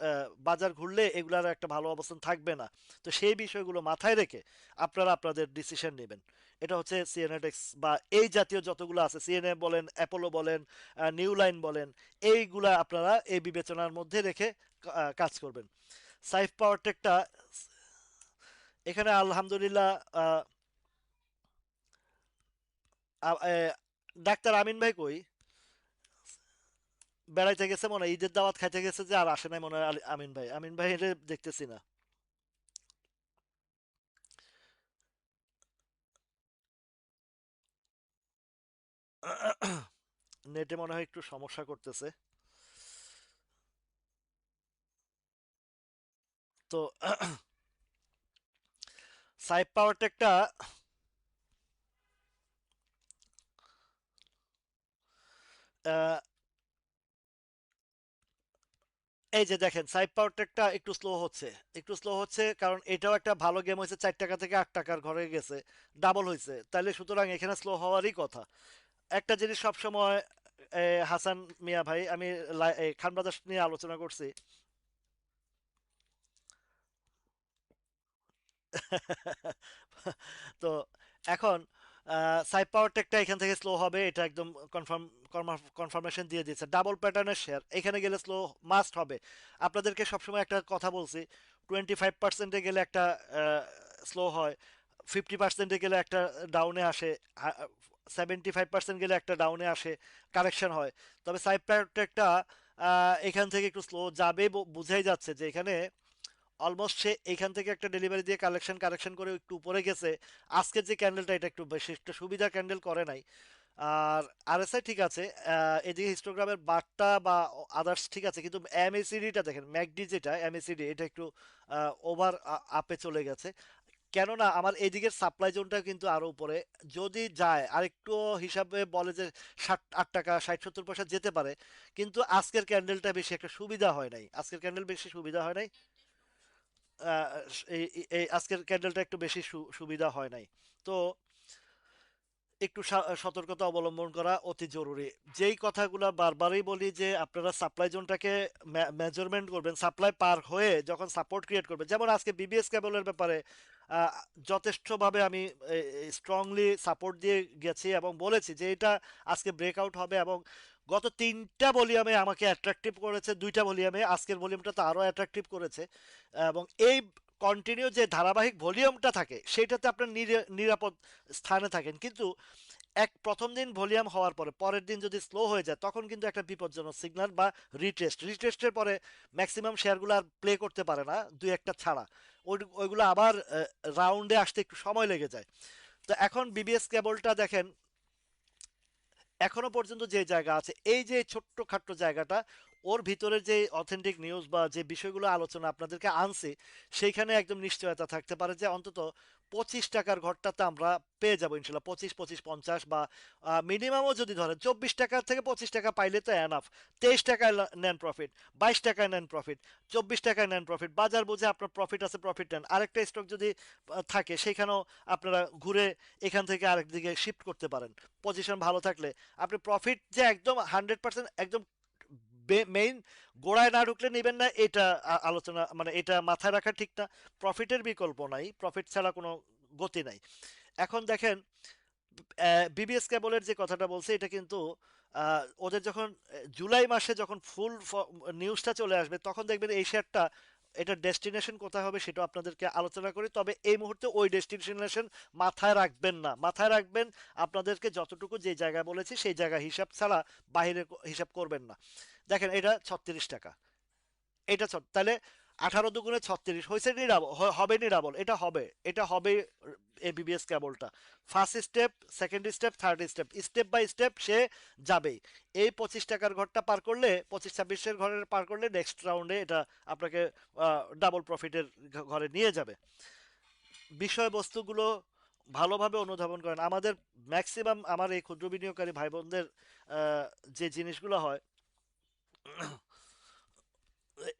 বাজার ঘুরলে এগুলার একটা ভালো অবস্থান থাকবে না। তো সেই বিষয়গুলো মাথায় রেখে আপনারা আপনাদের ডিসিশন নেবেন। এটা হচ্ছে সিএনএটেক্স বা এই জাতীয় যতগুলো আছে, সিএনএ বলেন, অ্যাপোলো বলেন, নিউ লাইন বলেন, এইগুলা আপনারা এই বিবেচনার মধ্যে রেখে কাজ করবেন। সাইফ পাওয়ারটেকটা এখানে আলহামদুলিল্লাহ আহ, আ- এ, ডাক্তার আমিন ভাই কই? বেড়াইতে গেছে মনে হয়, ঈদের দাওয়াত খাইতে গেছে যে, আর আসে নাই মনে হয়। আমিন ভাই দেখতেছি না। নেটে মনে হয় একটু সমস্যা করতেছে। তো সাইপ পাওয়ার টেকটা আহ, এই যে দেখেন সাইপ পাওয়ার টেকটা একটু স্লো হচ্ছে কারণ এটাও একটা ভালো গেম হয়েছে, 4 টাকা থেকে 8 টাকার ঘরে গেছে, ডাবল হয়েছে, তাহলে সুতরাং এখানে স্লো হওয়ারই কথা। একটা জিনিস সবসময় হাসান মিয়া ভাই, আমি খান ব্রাদার্স নিয়ে আলোচনা করছি। তো এখন সাইড পাওয়ার টেকটা এখান থেকে স্লো হবে, এটা একদম কনফার্ম কনফার্মেশন দিয়ে দিয়েছে। ডাবল প্যাটার্নের শেয়ার এখানে গেলে স্লো মাস্ট হবে। আপনাদেরকে সবসময় একটা কথা বলছি, 25%-এ গেলে একটা স্লো হয়, 50%-এ গেলে একটা ডাউনে আসে, 75% গেলে একটা ডাউনে আসে, কারেকশন হয়। তবে সাইড পাওয়ার টেকটা এখান থেকে একটু স্লো যাবে, বুঝাই যাচ্ছে যে এখানে অলমোস্ট সে এখান থেকে একটা ডেলিভারি দিয়ে কালেকশন কারেকশন করে একটু উপরে গেছে। আজকের যে ক্যান্ডেলটা এটা একটু বেশি একটা সুবিধা ক্যান্ডেল করে নাই। আর আরএসআই ঠিক আছে, এদিকে হিস্টোগ্রামের বারটা বা আদার্স ঠিক আছে, কিন্তু এমএসিডিটা দেখেন, ম্যাকডি যেটা এমএসিডি এটা একটু ওভার আপে চলে গেছে। কেননা আমার এদিকের সাপ্লাই জোনটা কিন্তু আরো উপরে, যদি যায় আরেকটু হিসাবে বলে যে 8 টাকা 60-70 পয়সা যেতে পারে। কিন্তু আজকের ক্যান্ডেলটা বেশি একটা সুবিধা হয় নাই, আজকের ক্যান্ডেল বেশি সুবিধা হয় নাই। আহ, এই আজকের ক্যান্ডেলটা একটু বেশি সুবিধা হয় নাই। তো একটু সতর্কতা অবলম্বন করা অতি জরুরি। যেই কথাগুলো বারবারই বলি যে আপনারা সাপ্লাই জোনটাকে মেজারমেন্ট করবেন, সাপ্লাই পার হয়ে যখন সাপোর্ট ক্রিয়েট করবেন, যেমন আজকে বিবিএস কেবলের ব্যাপারে আহ, যথেষ্টভাবে আমি স্ট্রংলি সাপোর্ট দিয়ে গেছি এবং বলেছি যে এটা আজকে ব্রেকআউট হবে। এবং গত 3টা ভলিউমে আমাকে অ্যাট্রাকটিভ করেছে, 2টা ভলিউমে, আজকের ভলিউমটা তো আরো অ্যাট্রাকটিভ করেছে। এবং এই কন্টিনিউ যে ধারাবাহিক ভলিউমটা থাকে সেটাতে আপনার নিরাপদ স্থানে থাকেন। কিন্তু প্রথম দিন ভলিউম হওয়ার পরে পরের দিন যদি স্লো হয়ে যায় তখন কিন্তু একটা বিপজ্জনক সিগন্যাল, বা রিটেস্টের পরে ম্যাক্সিমাম শেয়ারগুলো আর প্লে করতে পারে না, দুই একটা ছাড়া। ওইগুলো আবার রাউন্ডে আসতে একটু সময় লেগে যায়। তো এখন বিবিএস কেবলটা দেখেন এখনো পর্যন্ত যে জায়গা আছে, এই যে ছোট্ট খাট্ট জায়গাটা, ওর ভিতরে যে অথেন্টিক নিউজ বা যে বিষয়গুলো আলোচনা আপনাদেরকে আনছি, সেইখানে একদম নিশ্চয়তা থাকতে পারে যে অন্তত 25 টাকার ঘরটাতে আমরা পেয়ে যাবো ইনশাল্লাহ। 25, 25, 50 বা মিনিমামও যদি ধরেন 24 টাকার থেকে 25 টাকা পাইলে তো এনাফ। 23 টাকায় নেন প্রফিট, 22 টাকায় নেন প্রফিট, 24 টাকায় নেন প্রফিট, বাজার বুঝে আপনার প্রফিট আছে প্রফিট নেন। আরেকটা স্টক যদি থাকে সেখানেও আপনারা ঘুরে এখান থেকে আরেক দিকে শিফট করতে পারেন, পজিশন ভালো থাকলে। আপনি প্রফিট যে একদম 100% একদম মেইন গোড়ায় না ঢুকলে নেবেন না, এটা আলোচনা মানে এটা মাথায় রাখা ঠিক না। প্রফিটের বিকল্প নাই, প্রফিট ছাড়া কোনো গতি নাই। এখন দেখেন বিবিএস কেবলের যে কথাটা বলছে এটা কিন্তু ওদের যখন জুলাই মাসে যখন ফুল নিউজটা চলে আসবে তখন দেখবেন এই শেয়ারটা এটা ডেস্টিনেশন কোথায় হবে সেটা আপনাদেরকে আলোচনা করি, তবে এই মুহূর্তে ওই ডেস্টিনেশন মাথায় রাখবেন না, মাথায় রাখবেন আপনাদেরকে যতটুকু যে জায়গা বলেছি সেই জায়গা হিসাব ছাড়া বাইরে হিসাব করবেন না। দেখেন এটা 36 টাকা, এটা তাহলে 18 দুগুণে 36 হয়েছে নিরাবল, হবে নিরাবল, এটা হবে, এটা হবে এবিবিএস কেবলটা। First step, second step, third step, step by step সে যাবেই। এই 25 টাকার ঘরটা পার করলে, 25-26-এর ঘরের পার করলে নেক্সট রাউন্ডে এটা আপনাকে ডাবল প্রফিটের ঘরে নিয়ে যাবে। বিষয়বস্তুগুলো ভালোভাবে অনুধাবন করেন। আমাদের ম্যাক্সিমাম আমার এই ক্ষুদ্র বিনিয়োগকারী ভাই বোনদের যে জিনিসগুলো হয়,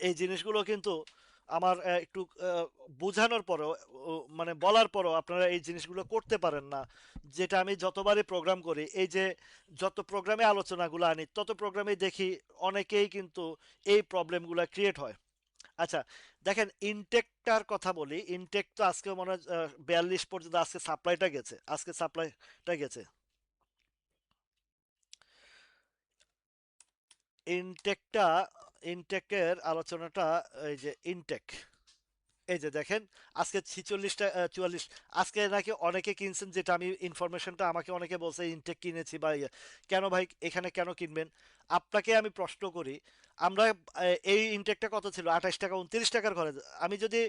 এই জিনিসগুলো কিন্তু আমার একটু বোঝানোর পরেও, মানে বলার পরেও আপনারা এই জিনিসগুলো করতে পারেন না। যেটা আমি যতবারই প্রোগ্রাম করি, এই যে যত প্রোগ্রামে আলোচনাগুলো আনি তত প্রোগ্রামে দেখি অনেকেই কিন্তু এই প্রবলেমগুলো ক্রিয়েট হয়। আচ্ছা, দেখেন ইনটেকটার কথা বলি। ইনটেক তো আজকে মনে হয় 42 পর্যন্ত আজকে সাপ্লাইটা গেছে, আজকে সাপ্লাইটা গেছে। ইনটেকটা, ইনটেকের আলোচনাটা, এই যে ইনটেক, এই যে দেখেন আজকে 46টা 44, আজকে নাকি অনেকে কিনছেন, যেটা আমি ইনফরমেশনটা আমাকে অনেকে বলছে ইনটেক কিনেছি বা ইয়ে। কেন ভাই এখানে কেন কিনবেন? আপনাকে আমি প্রশ্ন করি, আমরা এই ইনটেকটা কত ছিল? 28 টাকা, 29 টাকার ঘরে। আমি যদি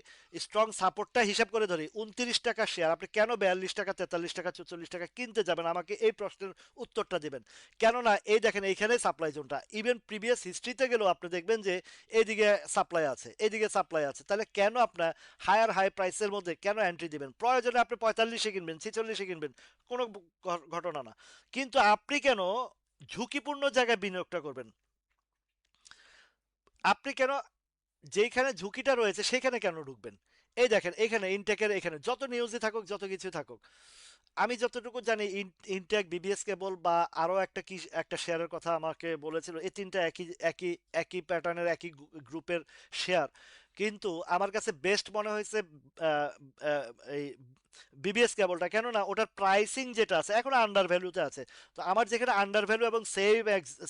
স্ট্রং সাপোর্টটা হিসাব করে ধরি 29 টাকা শেয়ার, আপনি কেন 42 টাকা, 43 টাকা, 44 টাকা কিনতে যাবেন? আমাকে এই প্রশ্নের উত্তরটা দিবেন। কেননা এই দেখেন এইখানে সাপ্লাই জোনটা, ইভেন প্রিভিয়াস হিস্ট্রিতে গেলেও আপনি দেখবেন যে এইদিকে সাপ্লাই আছে, এইদিকে সাপ্লাই আছে। তাহলে কেন আপনার হায়ার হাই প্রাইসের মধ্যে কেন এন্ট্রি দিবেন? প্রয়োজনে আপনি 45-এ কিনবেন, 46-এ কিনবেন, কোনো ঘটনা না। কিন্তু আপনি কেন ঝুঁকিপূর্ণ জায়গায় বিনিয়োগটা করবেন? আপনি কেন যেখানে ঝুঁকিটা রয়েছে সেখানে কেন ঢুকবেন? এই দেখেন এখানে ইনটেকের, এখানে যত নিউজই থাকুক, যত কিছু থাকুক, আমি যতটুকু জানি ইনটেক, বিবিএস কেবল বা আরো একটা কি একটা শেয়ারের কথা আমাকে বলেছিল, এই তিনটা একই একই একই প্যাটার্নের, একই গ্রুপের শেয়ার। কিন্তু আমার কাছে বেস্ট মনে হয়েছে আহ, আহ, এই বিবিএস কেবলটা। কেননা ওটার প্রাইসিং যেটা আছে এখন আন্ডার ভ্যালুতে আছে। তো আমার যেখানে আন্ডার ভ্যালু এবং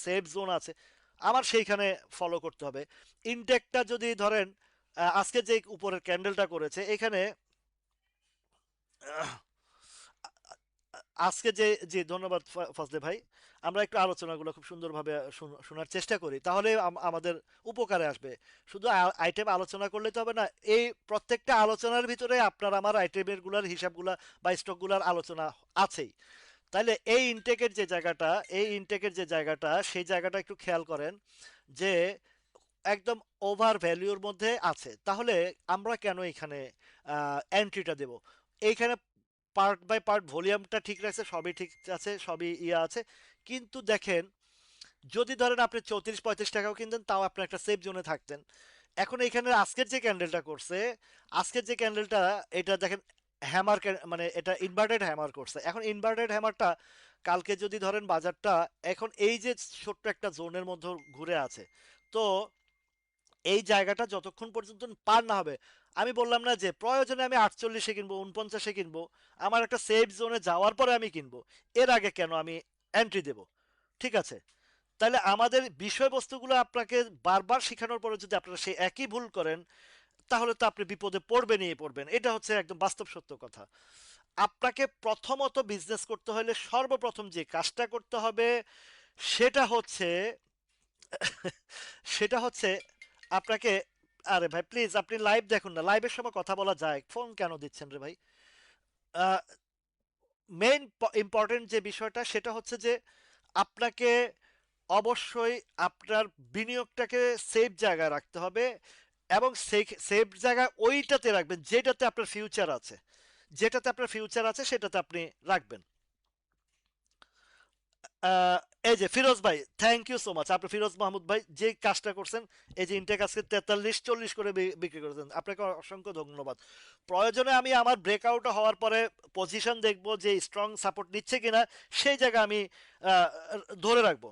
সেভ জোন আছে, আমার সেইখানে ফলো করতে হবে। ইনটেকটা যদি ধরেন আজকে যে উপরের ক্যান্ডেলটা করেছে এখানে, আজকে যে, জি ধন্যবাদ ফজলে ভাই। আমরা একটু আলোচনাগুলো খুব সুন্দরভাবে শোনার চেষ্টা করি, তাহলে আমাদের উপকারে আসবে। শুধু আইটেম আলোচনা করলে তো হবে না, এই প্রত্যেকটা আলোচনার ভিতরে আপনার আমার আইটেমের গুলার হিসাবগুলা বা স্টকগুলার আলোচনা আছেই। তাইলে এই ইনটেকের যে জায়গাটা, এই ইনটেকের যে জায়গাটা, সেই জায়গাটা একটু খেয়াল করেন যে একদম ওভার ভ্যালুর মধ্যে আছে। তাহলে আমরা কেন এখানে এন্ট্রিটা দেব? এইখানে পার্ট বাই পার্ট ভলিউমটা ঠিক রাখছে, সবই ঠিক আছে, সবই ইয়ে আছে। কিন্তু দেখেন, যদি ধরেন আপনি 34-35 টাকাও কিনতেন, তাও আপনি একটা সেফ জোনে থাকতেন। এখন এখানে আজকের যে ক্যান্ডেলটা করছে, আজকের যে ক্যান্ডেলটা, এটা দেখেন হ্যামার, মানে এটা ইনভার্টেড হ্যামার করছে। এখন ইনভার্টেড হ্যামারটা কালকে যদি ধরেন বাজারটা এখন এই যে ছোট্ট একটা জোনের মধ্যে ঘুরে আছে, তো এই জায়গাটা যতক্ষণ পর্যন্ত পার না হবে, আমি বললাম না যে প্রয়োজনে আমি 48-এ কিনবো, 49-এ কিনবো, আমার একটা সেফ জোনে যাওয়ার পরে আমি কিনবো। এর আগে কেন আমি এন্ট্রি দেব? ঠিক আছে? তাহলে আমাদের বিষয়বস্তুগুলো আপনাকে বারবার শেখানোর পরে যদি আপনারা সেই একই ভুল করেন, তাহলে তো আপনি বিপদে পড়বেনই পড়বেন। এটা হচ্ছে একদম বাস্তব সত্য কথা। আপনাকে প্রথমত বিজনেস করতে হলে সর্বপ্রথম যে কাজটা করতে হবে সেটা হচ্ছে সেটা হচ্ছে আপনাকে, আরে ভাই প্লিজ আপনি লাইভ দেখুন না, লাইভের সময় কথা বলা যায়, ফোন কেন দিচ্ছেন রে ভাই? মেইন ইম্পর্টেন্ট যে বিষয়টা সেটা হচ্ছে যে আপনাকে অবশ্যই আপনার বিনিয়োগটাকে সেফ জায়গায় রাখতে হবে, এবং সেই সেফ জায়গায় ওইটাতে রাখবেন যেটাতে আপনার ফিউচার আছে। যেটাতে আপনার ফিউচার আছে সেটাতে আপনি রাখবেন। আহ, এই যে ফিরোজ ভাই, থ্যাংক ইউ সো মাচ। আপনি ফিরোজ মাহমুদ ভাই যে কাজটা করছেন, এই যে ইনটেক আজকে 43-40 করে বিক্রি করেছেন, আপনাকে অসংখ্য ধন্যবাদ। প্রয়োজনে আমি আমার ব্রেকআউট হওয়ার পরে পজিশন দেখবো যে স্ট্রং সাপোর্ট নিচ্ছে কিনা, সেই জায়গা আমি আহ, ধরে রাখবো,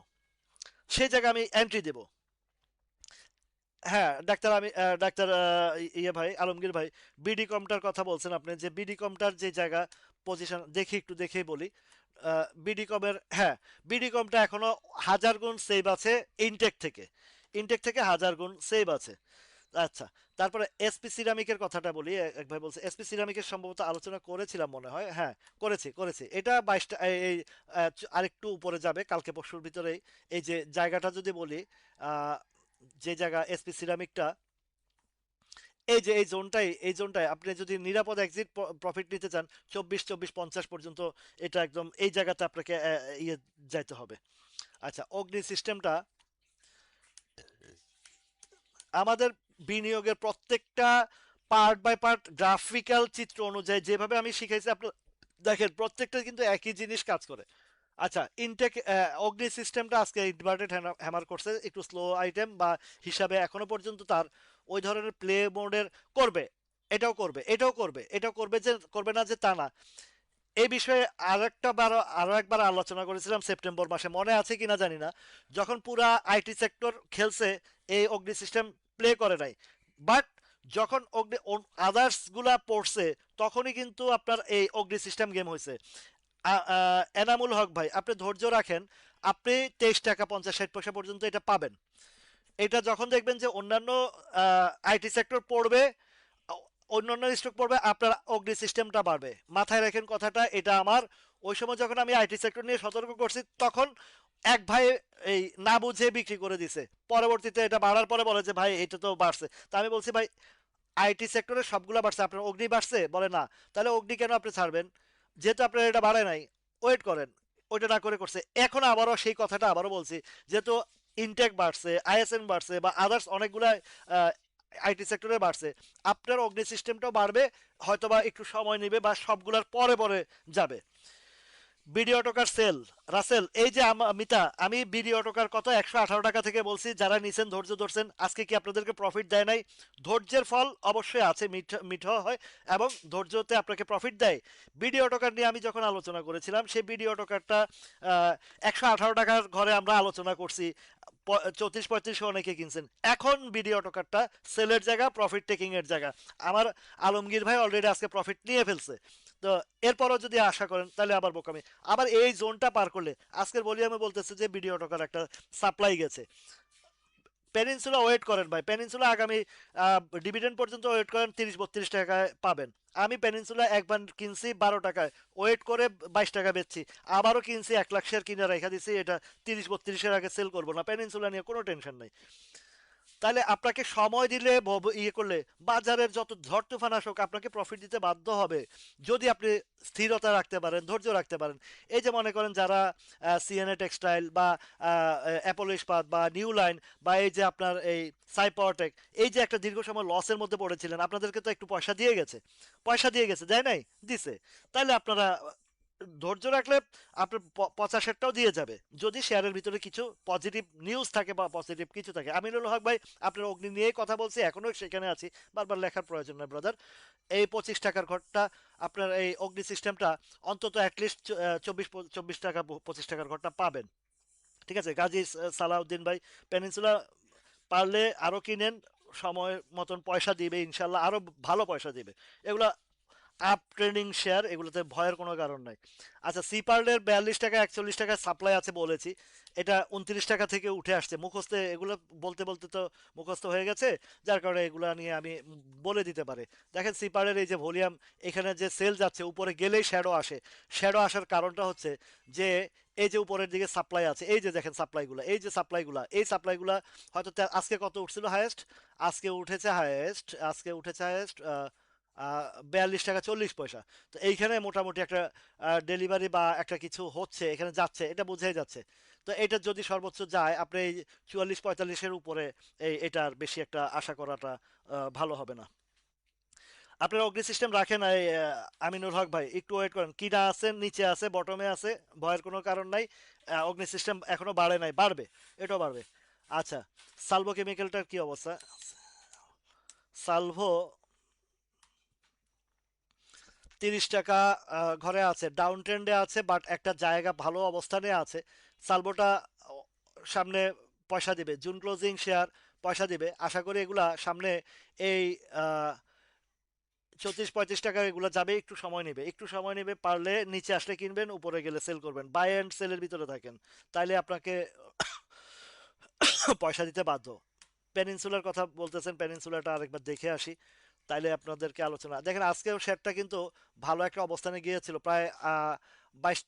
সেই জায়গা আমি এন্ট্রি দেব। হ্যাঁ ডাক্তার, আমি ডাক্তার ইয়ে ভাই, আলমগীর ভাই, বিডি কমটার কথা বলছেন আপনি, যে বিডি কমটার যে জায়গা পজিশন দেখি, একটু দেখেই বলি। বিডি কমের, হ্যাঁ, বিডি কমটা এখনো 1000 গুণ সেভ আছে ইনটেক থেকে, ইনটেক থেকে 1000 গুণ সেভ আছে। আচ্ছা, তারপরে এসপি সিরামিকের কথাটা বলি। এক ভাই বলছে এসপি সিরামিকের সম্ভবত আলোচনা করেছিলাম মনে হয়। হ্যাঁ, করেছি এটা 22টা এই আরেকটু উপরে যাবে কালকে পরশুর ভিতরেই। এই যে জায়গাটা যদি বলি, আহ, যে জায়গা এসপি সিরামিকটা, এই জোনটাই আপনি যদি নিরাপদ এক্সিট প্রফিট নিতে চান, 24-50 পর্যন্ত, এটা একদম এই জায়গাতে আপনাকে ইয়ে যাইতে হবে। আচ্ছা, অগ্নি সিস্টেমটা আমাদের বিনিয়োগের প্রত্যেকটা পার্ট বাই পার্ট গ্রাফিক্যাল চিত্র অনুযায়ী যেভাবে আমি শিখাইছি, আপনার দেখেন প্রত্যেকটা কিন্তু একই জিনিস কাজ করে। আচ্ছা, ইনটেক অগ্নি সিস্টেমটা আজকে ইনভার্টেড হ্যামার করছে, একটু স্লো আইটেম বা হিসাবে এখনো পর্যন্ত তার ওই ধরনের প্লে মোডের করবে। এটাও করবে যে করবে না যে তা না। এই বিষয়ে আরো একবার আলোচনা করেছিলাম সেপ্টেম্বর মাসে, মনে আছে কিনা জানি না, যখন পুরা আইটি সেক্টর খেলছে, এই অগ্নি সিস্টেম প্লে করে নাই। বাট যখন অগ্নি আদার্স গুলা পড়ছে, তখনই কিন্তু আপনার এই অগ্নি সিস্টেম গেম হয়েছে। এনামুল হক ভাই, আপনি ধৈর্য রাখেন, আপনি 23 টাকা 50-60 পয়সা পর্যন্ত এটা পাবেন। এটা যখন দেখবেন যে অন্যান্য আইটি সেক্টর পড়বে, অন্যান্য স্টক পড়বে, আপনার অগ্নি সিস্টেমটা বাড়বে। মাথায় রাখেন কথাটা, এটা আমার ওই সময় যখন আমি আইটি সেক্টর নিয়ে সতর্ক করছি, তখন এক ভাই এই না বুঝে বিক্রি করে দিছে। পরবর্তীতে এটা বাড়ার পরে বলে যে ভাই এটা তো বাড়ছে। তা আমি বলছি ভাই, আইটি সেক্টরে সবগুলা বাড়ছে, আপনার অগ্নি বাড়ছে? বলে না। তাহলে অগ্নি কেন আপনি ছাড়বেন? যেহেতু আপনার এটা বাড়ে নাই, ওয়েট করেন। ওইটা না করে করছে, এখন আবারও সেই কথাটা আবারও বলছি, যেহেতু ইনটেক বাড়ছে, আইএসএন বাড়ছে, বা আদার্স অনেকগুলা আইটি সেক্টরে বাড়ছে, আপনার অগ্নি সিস্টেমটাও বাড়বে। হয়তোবা একটু সময় নেবে বা সবগুলার পরে পরে যাবে। বিডি অটোকার সেল, রাসেল, এই যে মিতা, আমি বিডি অটোকার কত 118 টাকা থেকে বলছি, যারা নিছেন ধৈর্য ধরছেন, আজকে কি আপনাদেরকে প্রফিট দেয় নাই? ধৈর্যের ফল অবশ্যই আছে, মিঠা হয়, এবং ধৈর্যতে আপনাকে প্রফিট দেয়। বিডি অটোকার নিয়ে আমি যখন আলোচনা করেছিলাম, সেই বিডি অটোকারটা 118 টাকার ঘরে আমরা আলোচনা করছি, 34-35 অনেকে কিনছেন। এখন বিডি অটোকারটা সেলের জায়গা, প্রফিট টেকিং এর জায়গা। আমার আলমগীর ভাই অলরেডি আজকে প্রফিট নিয়ে ফেলছে। তো এরপরও যদি আশা করেন তাহলে আবার বোকামি। আবার এই জোনটা পার করলে আজকের ভলিউমে বলতেছে যে ভিডিও টকার একটা সাপ্লাই গেছে। পেনিনসুলা ওয়েট করেন ভাই, পেনিনসুলা আগামী ডিভিডেন্ড পর্যন্ত ওয়েট করেন, 30-32 টাকায় পাবেন। আমি পেনিনসুলা একবার কিনছি 12 টাকায়, ওয়েট করে 22 টাকা বেচছি। আবারও কিনছি, 1 লাখ শেয়ার কিনে রেখা দিছি, এটা 30-32-এর আগে সেল করবো না। পেনিনসুলা নিয়ে কোনো টেনশন নাই। তাহলে আপনাকে সময় দিলে, ইয়ে করলে, বাজারের যত ঝড় তুফান আসুক, আপনাকে প্রফিট দিতে বাধ্য হবে, যদি আপনি স্থিরতা রাখতে পারেন, ধৈর্য রাখতে পারেন। এই যে মনে করেন যারা সিএনএ টেক্সটাইল বা অ্যাপোলো ইস্পাত বা নিউ লাইন, বা এই যে আপনার এই সাইপাওয়ারটেক, এই যে একটা দীর্ঘ সময় লসের মধ্যে পড়েছিলেন, আপনাদেরকে তো একটু পয়সা দিয়ে গেছে, দেয় নাই? দিছে। তাহলে আপনারা ধৈর্য রাখলে আপনার 50-ষাটটাও দিয়ে যাবে, যদি শেয়ারের ভিতরে কিছু পজিটিভ নিউজ থাকে বা পজিটিভ কিছু থাকে। আমিনুল হক ভাই, আপনার অগ্নি নিয়েই কথা বলছি, এখনো সেখানে আছি, বারবার লেখার প্রয়োজন নয় ব্রাদার। এই 25 টাকার ঘরটা, আপনার এই অগ্নি সিস্টেমটা অন্তত অ্যাটলিস্ট 24-24 টাকা 25 টাকার ঘরটা পাবেন। ঠিক আছে গাজী সালাউদ্দিন ভাই, পেনিনসুলা পারলে আরো কিনেন, সময় মতন পয়সা দিবে ইনশাল্লাহ, আরো ভালো পয়সা দিবে। এগুলা আপ ট্রেন্ডিং শেয়ার, এগুলোতে ভয়ের কোনো কারণ নাই। আচ্ছা, সিপার্লের 42 টাকা 41 টাকা সাপ্লাই আছে বলেছি, এটা 29 টাকা থেকে উঠে আসছে। মুখস্থে এগুলো বলতে বলতে তো মুখস্থ হয়ে গেছে, যার কারণে এগুলো নিয়ে আমি বলে দিতে পারি। দেখেন সিপার্লের এই যে ভলিউম, এখানে যে সেল যাচ্ছে, উপরে গেলেই শ্যাডো আসে। শ্যাডো আসার কারণটা হচ্ছে যে এই যে উপরের দিকে সাপ্লাই আছে, এই যে দেখেন সাপ্লাইগুলা, এই সাপ্লাইগুলা হয়তো আজকে কত উঠছিল হাইয়েস্ট, আজকে উঠেছে হাইয়েস্ট 42 টাকা 40 পয়সা। তো এইখানে মোটামুটি একটা ডেলিভারি বা একটা কিছু হচ্ছে, এখানে যাচ্ছে, এটা বোঝাই যাচ্ছে। তো এটা যদি সর্বোচ্চ যায়, আপনি এই 44-45-এর উপরে এটার বেশি একটা আশা করাটা ভালো হবে না। আপনার অগ্নি সিস্টেম রাখেন এই আমিনুল হক ভাই, একটু ওয়েট করেন। কিনা আছে, নিচে আছে, বটমে আছে, ভয়ের কোনো কারণ নাই। অগ্নি সিস্টেম এখনো বাড়ে নাই, বাড়বে, এটাও বাড়বে। আচ্ছা, সালভো কেমিক্যালটার কি অবস্থা? সালভো 30 টাকা ঘরে আছে, ডাউন ট্রেন্ডে আছে, বাট একটা জায়গা ভালো অবস্থানে আছে। সালবোটা সামনে পয়সা দিবে, জুন ক্লোজিং শেয়ার পয়সা দিবে, আশা করি এগুলা সামনে এই 34-35 টাকা এগুলো যাবে। একটু সময় নেবে, পারলে নিচে আসলে কিনবেন, উপরে গেলে সেল করবেন, বাই অ্যান্ড সেলের ভিতরে থাকেন, তাইলে আপনাকে পয়সা দিতে বাধ্য। পেনিনসুলার কথা বলতেছেন, পেনিনসুলাটা আরেকবার দেখে আসি, তাইলে আপনাদেরকে আলোচনা দেখেন। আজকেও শেয়ারটা কিন্তু ভালো একটা অবস্থানে গিয়েছিল, প্রায় 22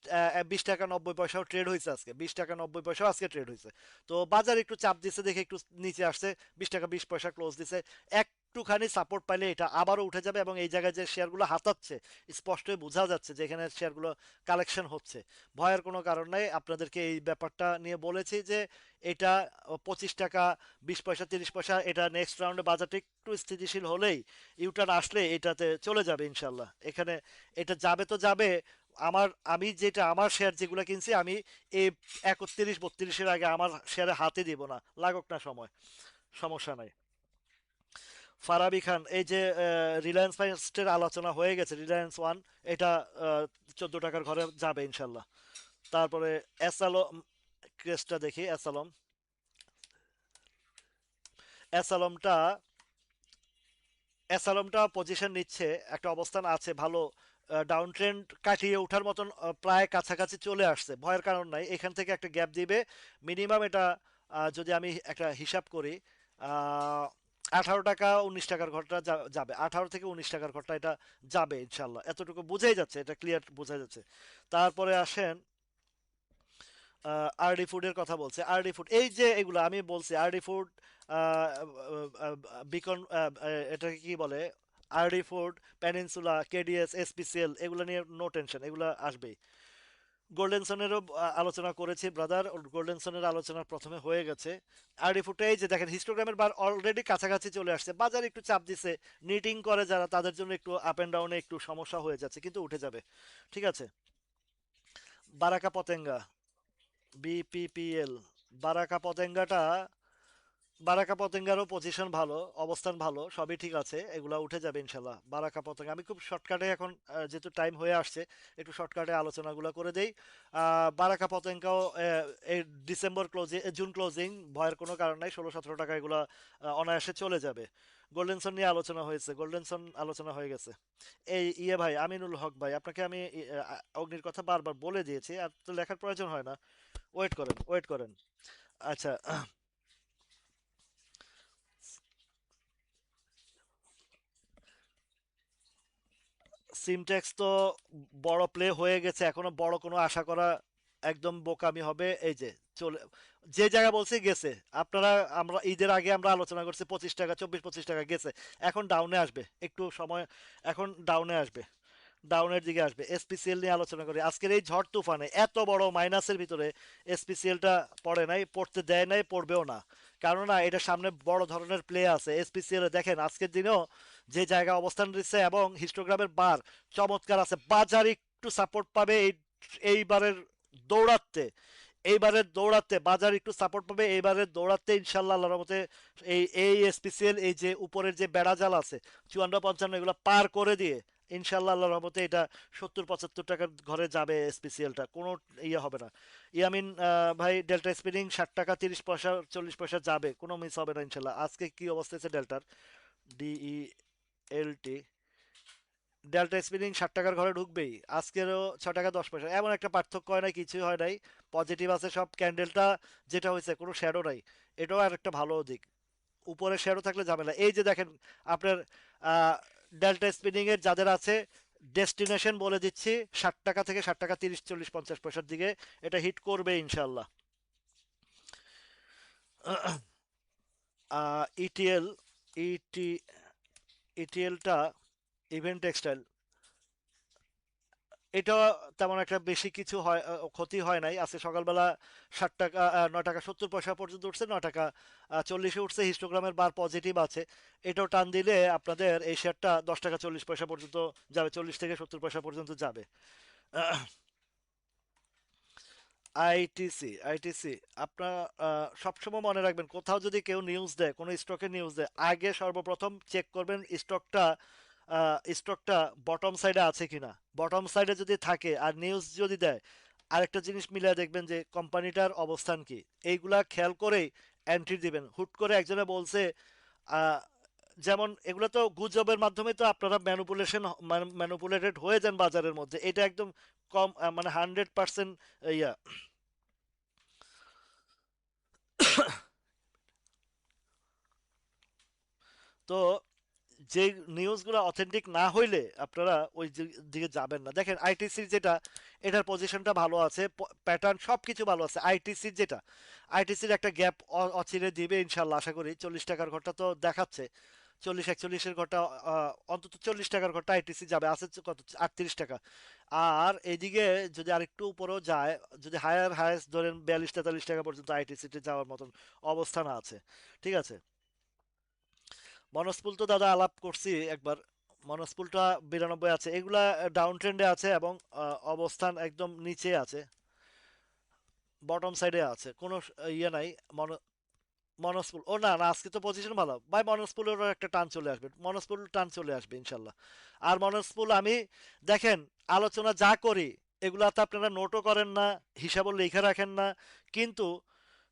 20 টাকা 90 পয়সাও ট্রেড হয়েছে আজকে, 20 টাকা 90 পয়সাও আজকে ট্রেড হয়েছে। তো বাজার একটু চাপ দিচ্ছে দেখে একটু নিচে আসছে, 20 টাকা 20 পয়সা ক্লোজ দিছে। একটুখানি সাপোর্ট পাইলে এটা আবারও উঠে যাবে, এবং এই জায়গায় যে শেয়ারগুলো হাতাচ্ছে স্পষ্টই বোঝা যাচ্ছে যে এখানে শেয়ারগুলো কালেকশন হচ্ছে। ভয়ের কোনো কারণ নাই, আপনাদেরকে এই ব্যাপারটা নিয়ে বলেছি যে এটা 25 টাকা 20 পয়সা 30 পয়সা, এটা নেক্সট রাউন্ডে বাজারটা একটু স্থিতিশীল হলেই, ইউটার্ন আসলে এটাতে চলে যাবে ইনশাল্লাহ। এখানে এটা যাবে তো যাবে। আমি যেটা আমার শেয়ার যেগুলো কিনছি, আমি এই 31 32-এর আগে আমার শেয়ারে হাতে দিব না, লাগুক না সময়, সমস্যা নাই। ফারাবি খান, এই যে রিলায়েন্স ফার্স্টের আলোচনা হয়ে গেছে, রিলায়েন্স ওয়ান, এটা 14 টাকার ঘরে যাবে ইনশাল্লাহ। তারপরে অ্যাসালম, কেসটা দেখি। অ্যাসালমটা অ্যাসালমটা পজিশন নিচ্ছে, একটা অবস্থান আছে ভালো, ডাউন ট্রেন্ড কাটিয়ে ওঠার মতন, প্রায় কাছাকাছি চলে আসছে, ভয়ের কারণ নাই। এখান থেকে একটা গ্যাপ দিবে মিনিমাম, এটা যদি আমি একটা হিসাব করি, 18 টাকা 19 টাকার ঘরটা যাবে, 18 থেকে 19 টাকার ঘরটা এটা যাবে ইনশাল্লাহ, এতটুকু বোঝাই যাচ্ছে, এটা ক্লিয়ার বোঝা যাচ্ছে। তারপরে আসেন আরডি ফুডের কথা বলছে। আরডি ফুড, এই যে এগুলো আমি বলছি, আরডি ফুড, বিকন, এটাকে কি বলে, RD food, peninsula, KDS, SPCL, এগুলো নিয়ে নো টেনশন, এগুলো আসবেই। গোল্ডেনসনেরও আলোচনা করেছি ব্রাদার, গোল্ডেনসনের আলোচনা প্রথমে হয়ে গেছে। আরডি ফুডটা এই যে দেখেন হিস্টোগ্রামের বার অলরেডি কাছাকাছি চলে আসছে, বাজার একটু চাপ দিছে, নিটিং করে যারা তাদের জন্য একটু আপ এন্ড ডাউনে একটু সমস্যা হয়ে যাচ্ছে, কিন্তু উঠে যাবে, ঠিক আছে। বারাকা পতেঙ্গা, বিপিপিএল, বারাকা পতেঙ্গাটা, বারাকা পতেঙ্গারও পজিশন ভালো, অবস্থান ভালো, সবই ঠিক আছে, এগুলা উঠে যাবে ইনশাল্লাহ। বারাকা পতেঙ্গা আমি খুব শর্টকাটে এখন, যেহেতু টাইম হয়ে আসছে, একটু শর্টকাটে আলোচনাগুলো করে দেই। বারাকা পতেঙ্গাও এই ডিসেম্বর ক্লোজিং, জুন ক্লোজিং, ভয়ের কোনো কারণ নাই, 16 17 টাকা এগুলা অনায়াসে চলে যাবে। গোল্ডেনসন নিয়ে আলোচনা হয়েছে, গোল্ডেনসন আলোচনা হয়ে গেছে। এই ইয়ে ভাই, আমিনুল হক ভাই, আপনাকে আমি অগ্নির কথা বারবার বলে দিয়েছি, আর তো লেখার প্রয়োজন হয় না। ওয়েট করেন, ওয়েট করেন। আচ্ছা, সিমটেক্স তো বড় প্লে হয়ে গেছে, এখনো বড় কোনো আশা করা একদম বোকামি হবে। এই যে চলে, যে জায়গা বলছে গেছে, আপনারা, আমরা ঈদের আগে আমরা আলোচনা করছি 25 টাকা 24 25 টাকা গেছে, এখন ডাউনে আসবে একটু সময়, এখন ডাউনে আসবে, ডাউনের দিকে আসবে। এসপিসিএল নিয়ে আলোচনা করি, আজকের এই ঝড় তুফানে এত বড় মাইনাসের ভিতরে এসপিসিএলটা পড়ে নাই, পড়তে দেয় নাই, পড়বেও না, কারণ না এটা সামনে বড় ধরনের প্লে আছে এসপিসিএল। দেখেন আজকের দিনেও যে জায়গা অবস্থান দিচ্ছে, এবং হিস্টোগ্রামের বার চমৎকার আছে, বাজার একটু সাপোর্ট পাবে এইবারের দৌড়াতে, এইবারের দৌড়াতে বাজার একটু সাপোর্ট পাবে, এইবারের দৌড়াতে ইনশাল্লাহ আল্লাহর রহমতে। এই এসপিসিএল, এই যে উপরের যে বেড়াজাল আছে 54 55 এগুলো পার করে দিয়ে ইনশাল্লাহ আল্লাহর রহমতে এটা 70 75 টাকার ঘরে যাবে এসপিসিএলটা, কোনো ইয়ে হবে না। ইয়ামিন ভাই, ডেল্টা স্পিনিং 60 টাকা 30 পয়সা 40 পয়সা যাবে, কোনো মিস হবে না ইনশাল্লাহ। আজকে কি অবস্থা আছে ডেল্টার, DELT, ডেল্টা স্পিনিং 60 টাকার ঘরে ঢুকবেই, আজকেরও 6 টাকা 10 পয়সা, এমন একটা পার্থক্য হয় নাই, কিছুই হয় নাই, পজিটিভ আছে সব। ক্যান্ডেলটা যেটা হয়েছে কোনো শ্যাডো নাই, এটাও আর একটা ভালো দিক, উপরে শ্যাডো থাকলে ঝামেলা। এই যে দেখেন আপনার ডেল্টা স্পিনিং এর যাদের আছে, ডেস্টিনেশন বলে দিচ্ছি, 60 টাকা থেকে 60 টাকা 30 40 50 পয়সার দিকে এটা হিট করবে ইনশাল্লাহ। ইটিএল, ইটি ইটিএলটা, ইভেন্ট টেক্সটাইল, এটা তেমন একটা বেশি কিছু হয়, ক্ষতি হয় নাই। আজকে সকালবেলা 60 টাকা 9 টাকা 70 পয়সা পর্যন্ত উঠছে, 9 টাকা 40-এ উঠছে, হিস্টোগ্রামের বার পজিটিভ আছে, এটাও টান দিলে আপনাদের এই শেয়ারটা 10 টাকা 40 পয়সা পর্যন্ত যাবে, 40 থেকে 70 পয়সা পর্যন্ত যাবে। আইটিসি, আপনার সবসময় মনে রাখবেন, কোথাও যদি কেউ নিউজ দেয়, কোনো স্টকের নিউজ দেয়, আগে সর্বপ্রথম চেক করবেন স্টকটা বটম সাইডে আছে কিনা। বটম সাইডে যদি থাকে আর নিউজ যদি দেয়, আরেকটা জিনিস মিলিয়ে দেখবেন যে কোম্পানিটার অবস্থান কি, এইগুলা খেয়াল করেই এন্ট্রি দিবেন। হুট করে একজনে বলছে, আহ, যেমন এগুলো তো গুজবের মাধ্যমে তো আপনারা ম্যানুপুলেটেড হয়ে যান বাজারের মধ্যে, এটা একদম কম, মানে 100% ইয়া। তো যে নিউজগুলো অথেন্টিক না হইলে আপনারা ওই দিকে যাবেন না। দেখেন আইটিসির যেটা, এটার পজিশনটা ভালো আছে, প্যাটার্ন সব কিছু ভালো আছে। আইটিসির যেটা, আইটিসির একটা গ্যাপ অচিরে দিবে ইনশাল্লাহ, আশা করি। 40 টাকার ঘরটা তো দেখাচ্ছে, 40-41-এর ঘরটা, অন্তত 40 টাকার ঘরটা আইটিসি যাবে, আছে কত, 38 টাকা। আর এদিকে যদি আরেকটু উপরেও যায়, যদি হায়েস্ট ধরেন 42-43 টাকা পর্যন্ত আইটিসিতে যাওয়ার মতন অবস্থান আছে। ঠিক আছে। মনস্পুল তো দাদা আলাপ করছি একবার। মনস্পুলটা 92 আছে, এগুলা ডাউন ট্রেন্ডে আছে এবং অবস্থান একদম নিচে আছে, বটম সাইডে আছে, কোনো ইয়ে নাই। মন মনস্পুল, ও না না, আজকে তো পজিশন ভালো ভাই, মনস্পুলেরও একটা টান চলে আসবে, মনস্পুল টান চলে আসবে ইনশাল্লাহ। আর মনস্পুল আমি, দেখেন, আলোচনা যা করি এগুলা তো আপনারা নোটও করেন না, হিসাবও লিখে রাখেন না, কিন্তু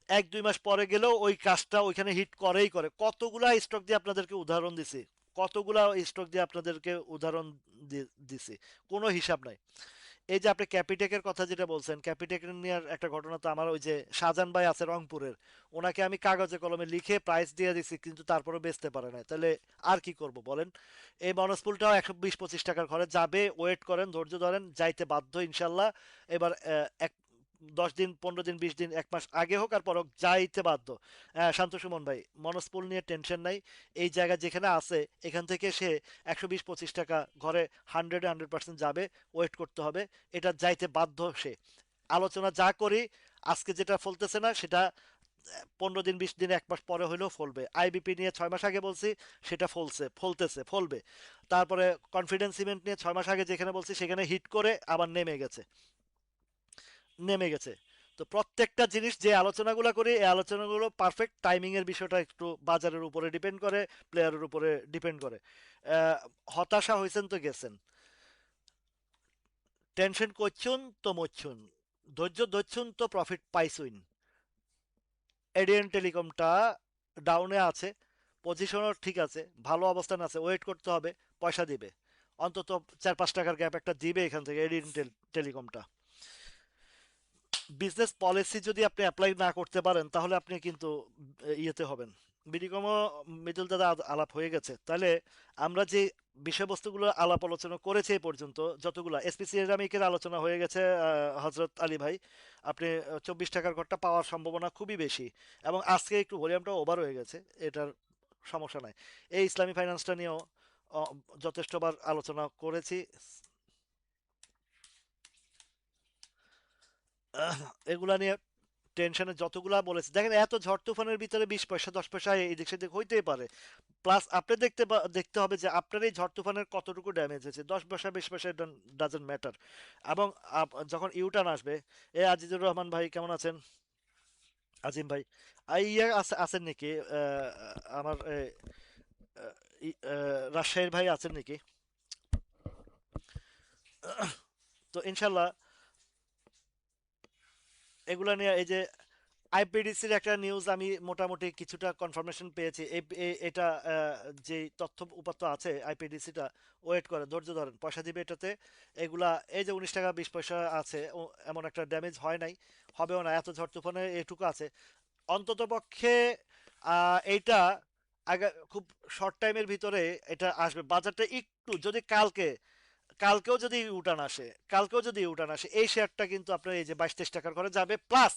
1-2 মাস পরে গেলেও ওই কাজটা ওইখানে হিট করেই করে। কতগুলা স্টক দিয়ে আপনাদেরকে উদাহরণ দিছি, কতগুলা স্টক দিয়ে আপনাদেরকে উদাহরণ দিছি, কোনো হিসাব নাই। এই যে আপনি ক্যাপিটেকের কথা যেটা বলছেন, ক্যাপিটেক নিয়ে একটা ঘটনা তো আমার, ওই যে শাহজাহান ভাই আছে রংপুরের, ওনাকে আমি কাগজে কলমে লিখে প্রাইস দিয়ে দিছি, কিন্তু তারপরেও বেচতে পারে না, তাহলে আর কি করব বলেন। এই বনসফুলটাও 120-25 টাকার ঘরে যাবে, ওয়েট করেন, ধৈর্য ধরেন, যাইতে বাধ্য ইনশাল্লাহ। এবার এক 10 দিন, 15 দিন, 20 দিন, 1 মাস আগে হোক আর পর হোক, যাইতে বাধ্য। শান্ত সুমন ভাই, মনস্পুল নিয়ে টেনশন নাই। এই জায়গা যেখানে আছে এখান থেকে সে 120-25 টাকা ঘরে 100-100% যাবে, ওয়েট করতে হবে। এটা যাইতে বাধ্য সে। আলোচনা যা করি আজকে যেটা ফলতেছে না সেটা 15 দিন, 20 দিন, 1 মাস পরে হইলেও ফলবে। আইবিপি নিয়ে 6 মাস আগে বলছি, সেটা ফলতেছে, ফলবে। তারপরে কনফিডেন্স সিমেন্ট নিয়ে 6 মাস আগে যেখানে বলছি সেখানে হিট করে আবার নেমে গেছে। তো প্রত্যেকটা জিনিস যে আলোচনাগুলো করি, এই আলোচনাগুলো পারফেক্ট টাইমিং এর বিষয়টা একটু বাজারের উপরে ডিপেন্ড করে, প্লেয়ারের উপরে ডিপেন্ড করে। আহ, হতাশা হয়েছেন তো গেছেন, টেনশন করছুন তো মরছুন, ধৈর্য ধরছুন তো প্রফিট পাইছুন। এডিএন টেলিকমটা ডাউনে আছে, পজিশনও ঠিক আছে, ভালো অবস্থান আছে, ওয়েট করতে হবে, পয়সা দিবে। অন্তত 4-5 টাকার গ্যাপ একটা দিবে এখান থেকে এডিএন টেলিকমটা। বিজনেস পলিসি যদি আপনি অ্যাপ্লাই না করতে পারেন তাহলে আপনি কিন্তু ইয়েতে হবেন। বিডিকমও মিডল দাদা আলাপ হয়ে গেছে, তাহলে আমরা যে বিষয়বস্তুগুলো আলাপ আলোচনা করেছি এই পর্যন্ত, যতগুলো এসপি সিরামিকের আলোচনা হয়ে গেছে, হজরত আলী ভাই, আপনি 24 টাকার ঘরটা পাওয়ার সম্ভাবনা খুবই বেশি। এবং আজকে একটু ভলিউমটা ওভার হয়ে গেছে, এটার সমস্যা নাই। এই ইসলামী ফাইন্যান্সটা নিয়েও আহ, যথেষ্টবার আলোচনা করেছি। এগুলা নিয়ে টেনশনে যতগুলা বলেছে, দেখেন এত ঝড় তুফানের ভিতরে 20 পয়সা 10 পয়সা এদিক সেদিক হইতেই পারে। প্লাস আপনি দেখতে হবে যে আপনার এই ঝড় তুফানের কতটুকু ড্যামেজ হয়েছে, 10 পয়সা 20 পয়সা ডাজেন্ট ম্যাটার। এবং যখন ইউটার্ন আসবে, এ আজিজুর রহমান ভাই কেমন আছেন? আজিম ভাই, ইয়ে আছেন নাকি? আমার রাজশাহীর ভাই আছেন নাকি? তো ইনশাল্লাহ এগুলা নিয়ে, এই যে আইপিডিসির একটা নিউজ আমি মোটামুটি কিছুটা কনফার্মেশন পেয়েছি। এটা যে তথ্য উপাত্ত আছে, আইপিডিসিটা ওয়েট করে, ধৈর্য ধরেন, পয়সা দিবে এটাতে। এগুলা, এই যে 19 টাকা 20 পয়সা আছে, এমন একটা ড্যামেজ হয় নাই, হবেও না, এত ঝড় তুফানে এটুকু আছে। অন্তত পক্ষে এইটা আগে খুব শর্ট টাইমের ভিতরে এটা আসবে বাজারটা একটু, যদি কালকেও যদি উঠান আসে এই শেয়ারটা কিন্তু আপনার এই যে 22-23 টাকার ঘরে যাবে। প্লাস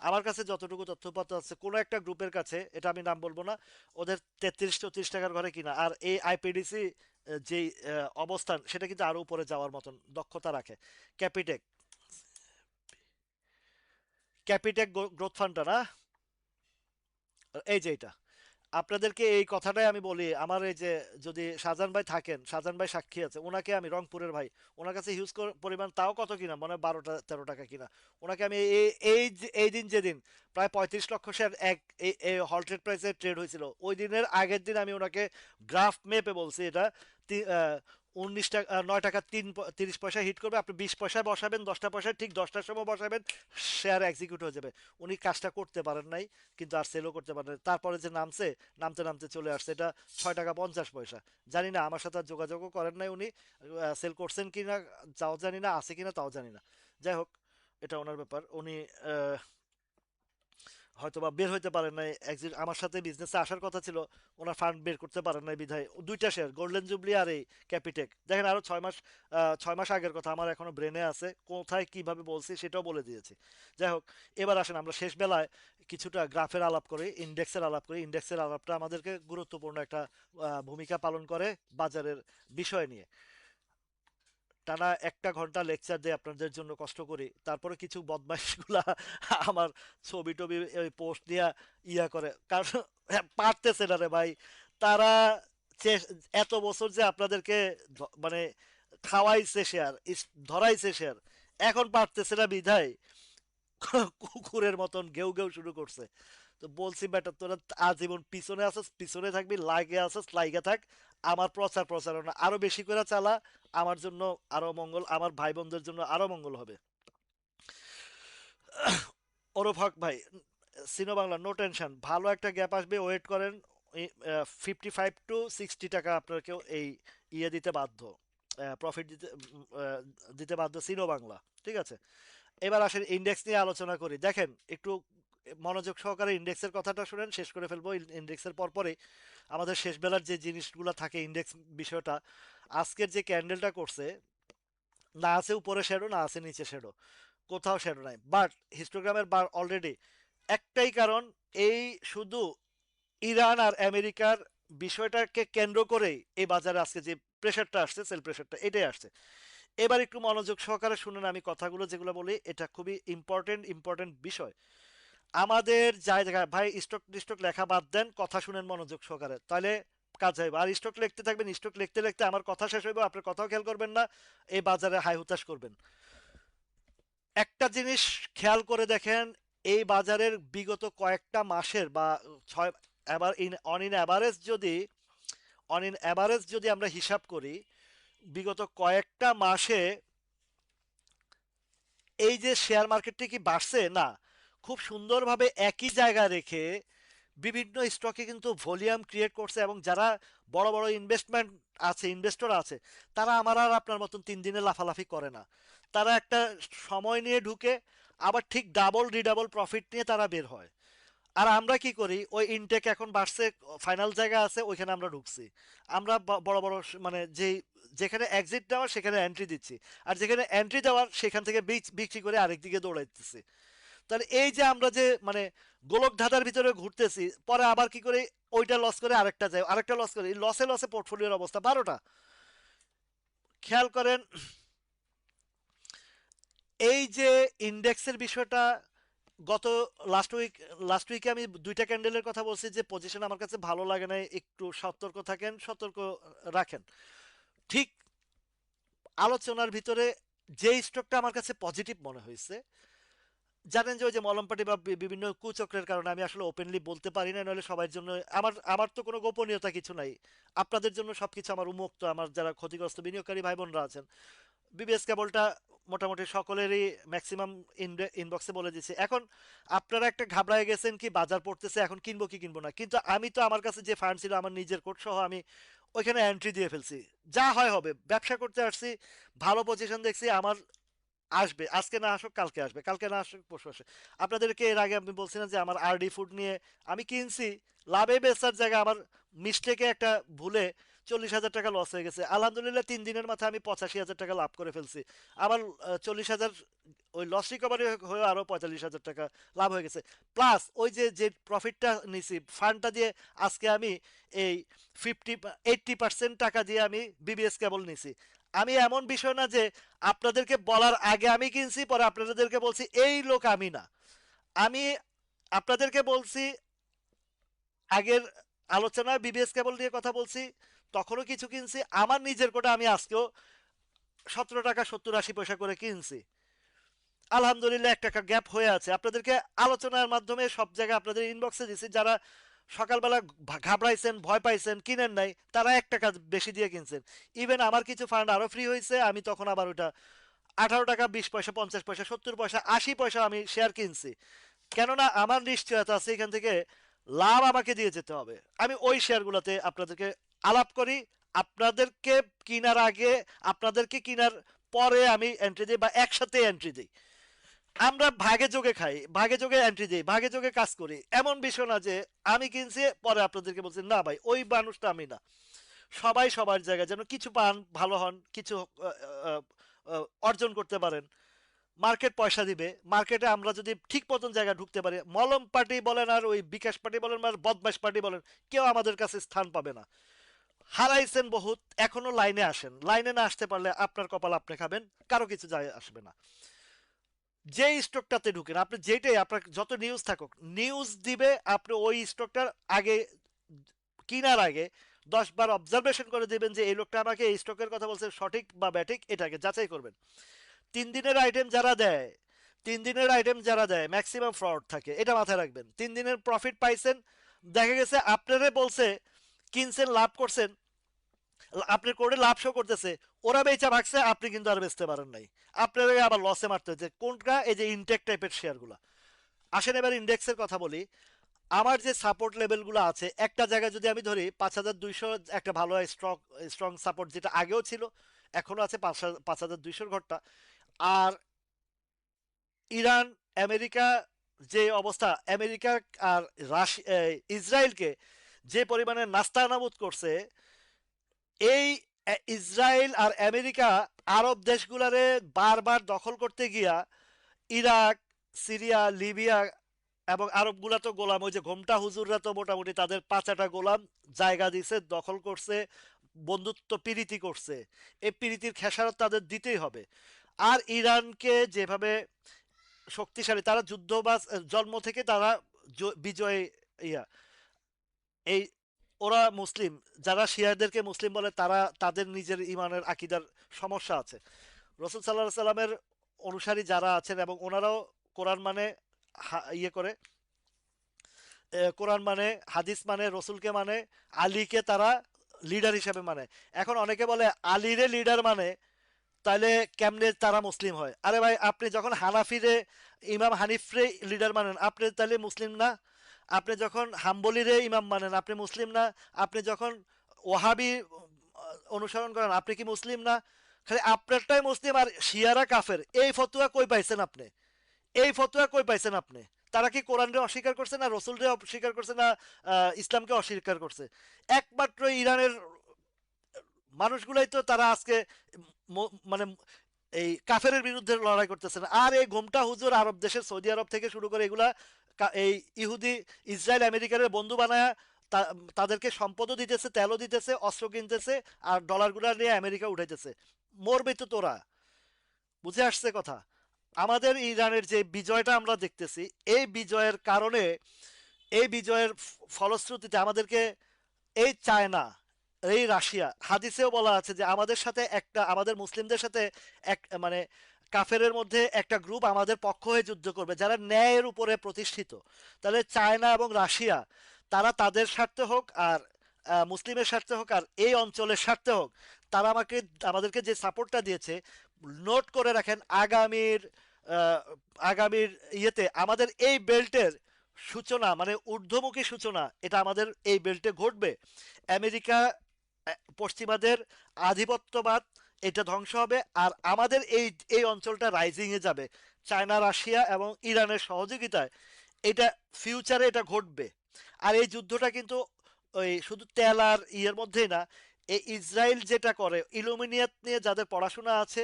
আমার কাছে যতটুকু তথ্যপাত্র আছে, কোনো একটা গ্রুপের কাছে, এটা আমি নাম বলবো না, ওদের 33-34 টাকার ঘরে কিনা, আর এই আইপিডিসি যে অবস্থান, সেটা কিন্তু আরো উপরে যাওয়ার মতন দক্ষতা রাখে। ক্যাপিটেক ক্যাপিটেক গ্রোথ ফান্ডটা না, এই যে এটা, আপনাদেরকে এই কথাটাই আমি বলি। আমার এই যে, যদি শাহজাহান ভাই থাকেন, শাহজাহান ভাই সাক্ষী আছে, ওনাকে আমি, রংপুরের ভাই, ওনার কাছে হিউজ পরিমাণ, তাও কত কিনা, মানে 12-13 টাকা কিনা, ওনাকে আমি এই দিন যেদিন প্রায় 35 লক্ষ শেয়ার এই হল ট্রেড প্রাইসে ট্রেড হয়েছিল, ওই দিনের আগের দিন আমি ওনাকে গ্রাফ মেপে বলছি এটা 19 টাকা, 9 টাকা 30 পয়সা হিট করবে, আপনি 20 পয়সায় বসাবেন, 10টা পয়সায়, ঠিক 10টার সময় বসাবেন, শেয়ার এক্সিকিউট হয়ে যাবে। উনি কাজটা করতে পারেন নাই, কিন্তু আর সেলও করতে পারেন নাই। তারপরে যে নামছে, নামতে নামতে চলে আসছে এটা 6 টাকা 50 পয়সা। জানি না, আমার সাথে আর যোগাযোগও করেন নাই উনি, সেল করছেন কিনা তাও জানি না, আছে কিনা তাও জানি না। যাই হোক, এটা ওনার ব্যাপার, উনি আহ, হয়তো বা বের হইতে পারেন নাই, এক্সিট আমার সাথে বিজনেসে আসার কথা ছিল, ওনার ফান্ড বের করতে পারেন নাই বিধায় দুইটা শেয়ার গোল্ডেন জুবলি আর এই ক্যাপিটেক দেখেন আরো 6 মাস, 6 মাস আগের কথা আমার এখনো ব্রেনে আছে, কোথায় কিভাবে বলছি সেটাও বলে দিয়েছি। যাই হোক, এবার আসেন আমরা শেষ বেলায় কিছুটা গ্রাফের আলাপ করি, ইন্ডেক্সের আলাপ করি। ইন্ডেক্সের আলাপটা আমাদেরকে গুরুত্বপূর্ণ একটা ভূমিকা পালন করে বাজারের বিষয় নিয়ে। টানা 1টা ঘন্টা লেকচার দিয়ে আপনাদের জন্য কষ্ট করি, তারপরে কিছু বদমাইশগুলা আমার ছবি টবি ওই পোস্ট দিয়া ইয়া করে, কারণ পারতেছে না রে ভাই তারা। এত বছর যে আপনাদেরকে মানে খাওয়াইছে শেয়ার, ধরাইছে শেয়ার, এখন পারতেছে না বিধায় কুকুরের মতন ঘেউ ঘেউ শুরু করছে। তো বলছি বেটা তোরা আজীবন পিছনে আছিস, পিছনে থাকবি, লাগে আছিস লাইগা থাক, আমার প্রচার প্রচারণা আরো বেশি করে চালা, আমার জন্য আরো মঙ্গল, আমার ভাই বোনদের জন্য আরো মঙ্গল হবে। ওরফ হক ভাই, সিনো বাংলা, নো টেনশন, ভালো একটা গ্যাপ আসবে, ওয়েট করেন। 55 to 60 টাকা আপনাকেও এই ইয়ে দিতে বাধ্য, প্রফিট দিতে দিতে বাধ্য সিনো বাংলা। ঠিক আছে, এবার আসেন ইন্ডেক্স নিয়ে আলোচনা করি। দেখেন একটু মনোযোগ সহকারে ইন্ডেক্সের কথাটা শুনেন, শেষ করে ফেলবো ইন্ডেক্সের পরপরই আমাদের শেষ বেলার যে জিনিসগুলো থাকে ইন্ডেক্স বিষয়টা। আজকের যে ক্যান্ডেলটা করছে, না আছে উপরে শ্যাডো, না আছে নিচে শ্যাডো, কোথাও শ্যাডো নাই, বাট হিস্টোগ্রামের বার অলরেডি। একটাই কারণ, এই শুধু ইরান আর আমেরিকার বিষয়টাকে কেন্দ্র করেই এই বাজারে আজকে যে প্রেশারটা আসছে, সেল প্রেশারটা এটাই আসছে। এবার একটু মনোযোগ সহকারে শুনুন আমি কথাগুলো যেগুলো বলি, এটা খুবই ইম্পর্টেন্ট ইম্পর্টেন্ট বিষয় আমাদের জায়গায়। ভাই স্টক স্টক লেখা বাদ দেন, কথা শুনেন মনোযোগ সহকারে, তাহলে কাজ হইব। আর স্টক লিখতে থাকবেন, স্টক লিখতে লিখতে আমার কথা শেষ হইব, আপনার কথাও খেয়াল করবেন না, এই বাজারে হাই হুতাশ করবেন। একটা জিনিস খেয়াল করে দেখেন, এই বাজারের বিগত কয়েকটা মাসের বা ছয়, এবার অন ইন অ্যাভারেজ যদি, আমরা হিসাব করি, বিগত কয়েকটা মাসে এই যে শেয়ার মার্কেটটি কি বাড়ছে না, খুব সুন্দরভাবে একই জায়গা রেখে বিভিন্ন স্টকে কিন্তু ভলিউম ক্রিয়েট করছে, এবং যারা বড় বড় ইনভেস্টমেন্ট আছে, ইনভেস্টর আছে, তারা আমার আর আপনার মতন 3 দিনে লাফালাফি করে না। তারা একটা সময় নিয়ে ঢুকে, আবার ঠিক ডাবল রিডাবল প্রফিট নিয়ে তারা বের হয়। আর আমরা কি করি, ওই ইনটেক এখন বাড়ছে, ফাইনাল জায়গা আছে ওইখানে আমরা ঢুকছি। আমরা বড় বড় মানে যেই, যেখানে এক্সিট দেওয়ার সেখানে এন্ট্রি দিচ্ছি, আর যেখানে এন্ট্রি দেওয়ার সেখান থেকে বিক্রি করে আরেকদিকে দৌড়াইতেছি। তাহলে এই যে আমরা যে মানে গোলক ধাঁধার ভিতরে ঘুরতেছি, পরে আবার কি করে ওইটা লস করে আরেকটা যায়, আরেকটা লস করে, লসে লসে পোর্টফোলিওর অবস্থা 12টা। খেয়াল করেন এই যে ইন্ডেক্সের বিষয়টা, গত লাস্ট উইকে আমি 2টা ক্যান্ডেলের কথা বলছি যে পজিশন আমার কাছে ভালো লাগে না, একটু সতর্ক থাকেন, সতর্ক রাখেন। ঠিক আলোচনার ভিতরে যে স্টকটা আমার কাছে পজিটিভ মনে হয়েছে, জানেন যে ওই যে মলমপাটি বা বিভিন্ন কুচক্রের কারণে আমি আসলে ওপেনলি বলতে পারি না, নাহলে সবার জন্য, আমার আমার তো কোনো গোপনীয়তা কিছু নাই, আপনাদের জন্য সবকিছু আমার উন্মুক্ত, আমার যারা ক্ষতিগ্রস্ত বিনিয়োগকারী ভাই বোনরা আছেন। বিবিএস কেবলটা মোটামুটি সকলেরই ম্যাক্সিমাম ইনবক্সে বলে দিচ্ছে। এখন আপনারা একটা ঘাবড়ায় গেছেন কি বাজার পড়তেছে এখন কিনবো কি কিনবো না, কিন্তু আমি তো আমার কাছে যে ফান্ড ছিল আমার নিজের কোট সহ আমি ওইখানে এন্ট্রি দিয়ে ফেলছি। যা হয় হবে, ব্যবসা করতে আসছি, ভালো পজিশন দেখছি আমার, আসবে, আজকে না আসুক কালকে আসবে, কালকে না আসুক পরশু আসে। আপনাদেরকে এর আগে আমি বলছিলাম যে আমার আরডি ফুড নিয়ে আমি কিনছি, লাভে বেচার জায়গা আমার মিস্টেকে একটা ভুলে 40,000 টাকা লস হয়ে গেছে। আলহামদুলিল্লাহ 3 দিনের মাথায় আমি 85,000 টাকা লাভ করে ফেলছি। আমার 40,000 ওই লস রিকভারি হয়ে আরো 45,000 টাকা লাভ হয়ে গেছে। প্লাস ওই যে যে প্রফিটটা নিছি ফান্ডটা দিয়ে, আজকে আমি এই 80% টাকা দিয়ে আমি বিবিএস কেবল নিছি। আমি এমন বিষয় না যে আপনাদেরকে বলার আগে আমি কিনছি পরে আপনাদেরকে বলছি, এই লোক আমি না। আমি আপনাদেরকে বলছি, আগের আলোচনায় বিবিএস কেবল নিয়ে কথা বলছি, তখনও কিছু কিনছি, আমার নিজের কোটা আমি আজকেও 17 টাকা 70 80 পয়সা করে কিনছি। আলহামদুলিল্লাহ 1 টাকা গ্যাপ হয়ে আছে, আপনাদেরকে আলোচনার মাধ্যমে সব জায়গায় আপনাদের ইনবক্সে দিছি, যারা সকালবেলা ঘাবড়াইছেন, ভয় পাইছেন, কিনেন নাই, তারা 1 টাকা বেশি দিয়ে কিনছেন। ইভেন আমার কিছু ফান্ড আরো ফ্রি হয়েছে, আমি তখন আবার ওটা 18 টাকা 20 পয়সা 50 পয়সা 70 পয়সা 80 পয়সা আমি শেয়ার কিনছি। কেননা আমার নিশ্চয়তা আছে এখান থেকে লাভ আমাকে দিয়ে যেতে হবে। আমি ওই শেয়ারগুলোতে আপনাদেরকে আলাপ করি, আপনাদেরকে কিনার আগে, আপনাদেরকে কিনার পরে আমি এন্ট্রি দিই, বা একসাথে এন্ট্রি দিই। আমরা ভাগে যোগে খাই, ভাগে যোগে এন্ট্রি দিই, ভাগে যোগে কাজ করি। এমন বিষয় না যে আমি কিনছি পরে আপনাদেরকে বলছি না ভাই ওই মানুষটা আমি না। সবাই সবার জায়গায় যেন কিছু পান, ভালো হন, কিছু অর্জন করতে পারেন। মার্কেট পয়সা দিবে, মার্কেটে আমরা যদি ঠিক মতন জায়গায় ঢুকতে পারি, মলম পার্টি বলেন আর ওই বিকাশ পার্টি বলেন আর বদমাস পার্টি বলেন, কেউ আমাদের কাছে স্থান পাবে না। হারাইছেন বহুত, এখনো লাইনে আসেন, লাইনে না আসতে পারলে আপনার কপাল আপনি খাবেন, কারো কিছু যায় আসবে না। যে স্টকটাতে ঢুকেন আপনি, যেটাই আপনার যত নিউজ থাকুক, নিউজ দিবে, আপনি ওই স্টকটার আগে কিনার আগে 10 বার অবজারভেশন করে দিবেন যে এই লোকটা আমাকে এই স্টকের কথা বলছে সঠিক বা ব্যাঠিক, এটাকে যাচাই করবেন। 3 দিনের আইটেম যারা দেয়, 3 দিনের আইটেম যারা দেয় ম্যাক্সিমাম ফ্রড থাকে, এটা মাথায় রাখবেন। 3 দিনের প্রফিট পাইছেন, দেখা গেছে আপনারে বলছে কিনছেন লাভ করছেন, আপনার কোডে লাভ শো করতেছে, ওরা বেচা ভাগছে, আপনি কিন্তু আর বেচতে পারেন নাই, আপনার আবার লসে মারতে হচ্ছে কোনটা, এই যে ইনটেক টাইপের শেয়ারগুলো। আসেন এবার ইন্ডেক্সের কথা বলি। আমার যে সাপোর্ট লেভেলগুলো আছে, একটা জায়গায় যদি আমি ধরি 5200, একটা ভালো স্ট্রং স্ট্রং সাপোর্ট, যেটা আগেও ছিল এখনো আছে 5200 ঘরটা। আর ইরান, আমেরিকা, যে অবস্থা, আমেরিকা আর ইসরায়েলকে যে পরিমাণে নাস্তানাবুদ করছে, এই ইসরায়েল আর আমেরিকা আরব দেশগুলারে বারবার দখল করতে গিয়া ইরাক, সিরিয়া, লিবিয়া এবং আরবগুলা তো গোলাম, ওই যে ঘোমটা হুজুররা তো মোটামুটি তাদের পাঁচাটা গোলাম জায়গা দিছে, দখল করছে, বন্ধুত্ব প্রীতি করছে। এই প্রীতির খেসারত তাদের দিতেই হবে। আর ইরানকে যেভাবে শক্তিশালী, তারা যুদ্ধবাজ, জন্ম থেকে তারা বিজয়, ইয়া, এই, ওরা মুসলিম, যারা শিয়াদেরকে মুসলিম বলে তারা তাদের নিজের ইমানের আকিদার সমস্যা আছে। রসুল সাল্লাহ সাল্লামের অনুসারী যারা আছেন এবং ওনারাও কোরআন মানে, ইয়ে করে, কোরআন মানে, হাদিস মানে, রসুলকে মানে, আলীকে তারা লিডার হিসেবে মানে। এখন অনেকে বলে আলীরে লিডার মানে, তাহলে কেমনে তারা মুসলিম হয়? আরে ভাই, আপনি যখন হানাফিরে, ইমাম হানিফরে লিডার মানেন, আপনি তাহলে মুসলিম না? আপনি যখন হাম্বলিরে ইমাম মানেন, আপনি মুসলিম না? আপনি যখন ওহাবি অনুসরণ করেন, আপনি কি মুসলিম না? খালি আপনারটাই মুসলিম আর শিয়ারা কাফের, এই ফতুয়া কই পাইছেন আপনি? এই ফতুয়া কই পাইছেন আপনি? তারা কি কোরআনরে অস্বীকার করছে না, রসুলরে অস্বীকার করছে না, ইসলামকে অস্বীকার করছে? একমাত্র ইরানের মানুষগুলাই তো তারা আজকে মানে এই কাফেরের বিরুদ্ধে লড়াই করতেছেন। আর এই ঘোমটা হুজুর আরব দেশের, সৌদি আরব থেকে শুরু করে এগুলা এই ইহুদি ইসরায়েল আমেরিকার বন্ধু বানায়, তাদেরকে সম্পদও দিতেছে, তেলও দিতেছে, অস্ত্র কিনতেছে, আর ডলারগুলা নিয়ে আমেরিকা উঠাইতেছে। মরবে তো তোরা। বুঝে আসছে কথা? আমাদের ইরানের যে বিজয়টা আমরা দেখতেছি, এই বিজয়ের কারণে, এই বিজয়ের ফলশ্রুতিতে আমাদেরকে এই চায়না, এই রাশিয়া, হাদিসেও বলা আছে যে আমাদের সাথে একটা, আমাদের মুসলিমদের সাথে এক মানে কাফেরের মধ্যে একটা গ্রুপ আমাদের পক্ষ হয়ে যুদ্ধ করবে যারা ন্যায়ের উপরে প্রতিষ্ঠিত। তাহলে চায়না এবং রাশিয়া, তারা তাদের স্বার্থে হোক আর মুসলিমের স্বার্থে হোক আর এই অঞ্চলের স্বার্থে হোক, তারা আমাদেরকে যে সাপোর্টটা দিয়েছে, নোট করে রাখেন আগামীর আহ, আগামীর ইয়েতে আমাদের এই বেল্টের সূচনা, মানে ঊর্ধ্বমুখী সূচনা, এটা আমাদের এই বেল্টে ঘটবে। আমেরিকা, পশ্চিমাদের আধিপত্যবাদ, এটা ধ্বংস হবে, আর আমাদের এই এই অঞ্চলটা রাইজিং এ যাবে চায়না, রাশিয়া এবং ইরানের সহযোগিতায়। এটা ফিউচারে এটা ঘটবে। আর এই যুদ্ধটা কিন্তু ওই শুধু তেল আর ইয়ের মধ্যেই না, এই ইসরায়েল যেটা করে, ইলুমিনিয়াত নিয়ে যাদের পড়াশোনা আছে,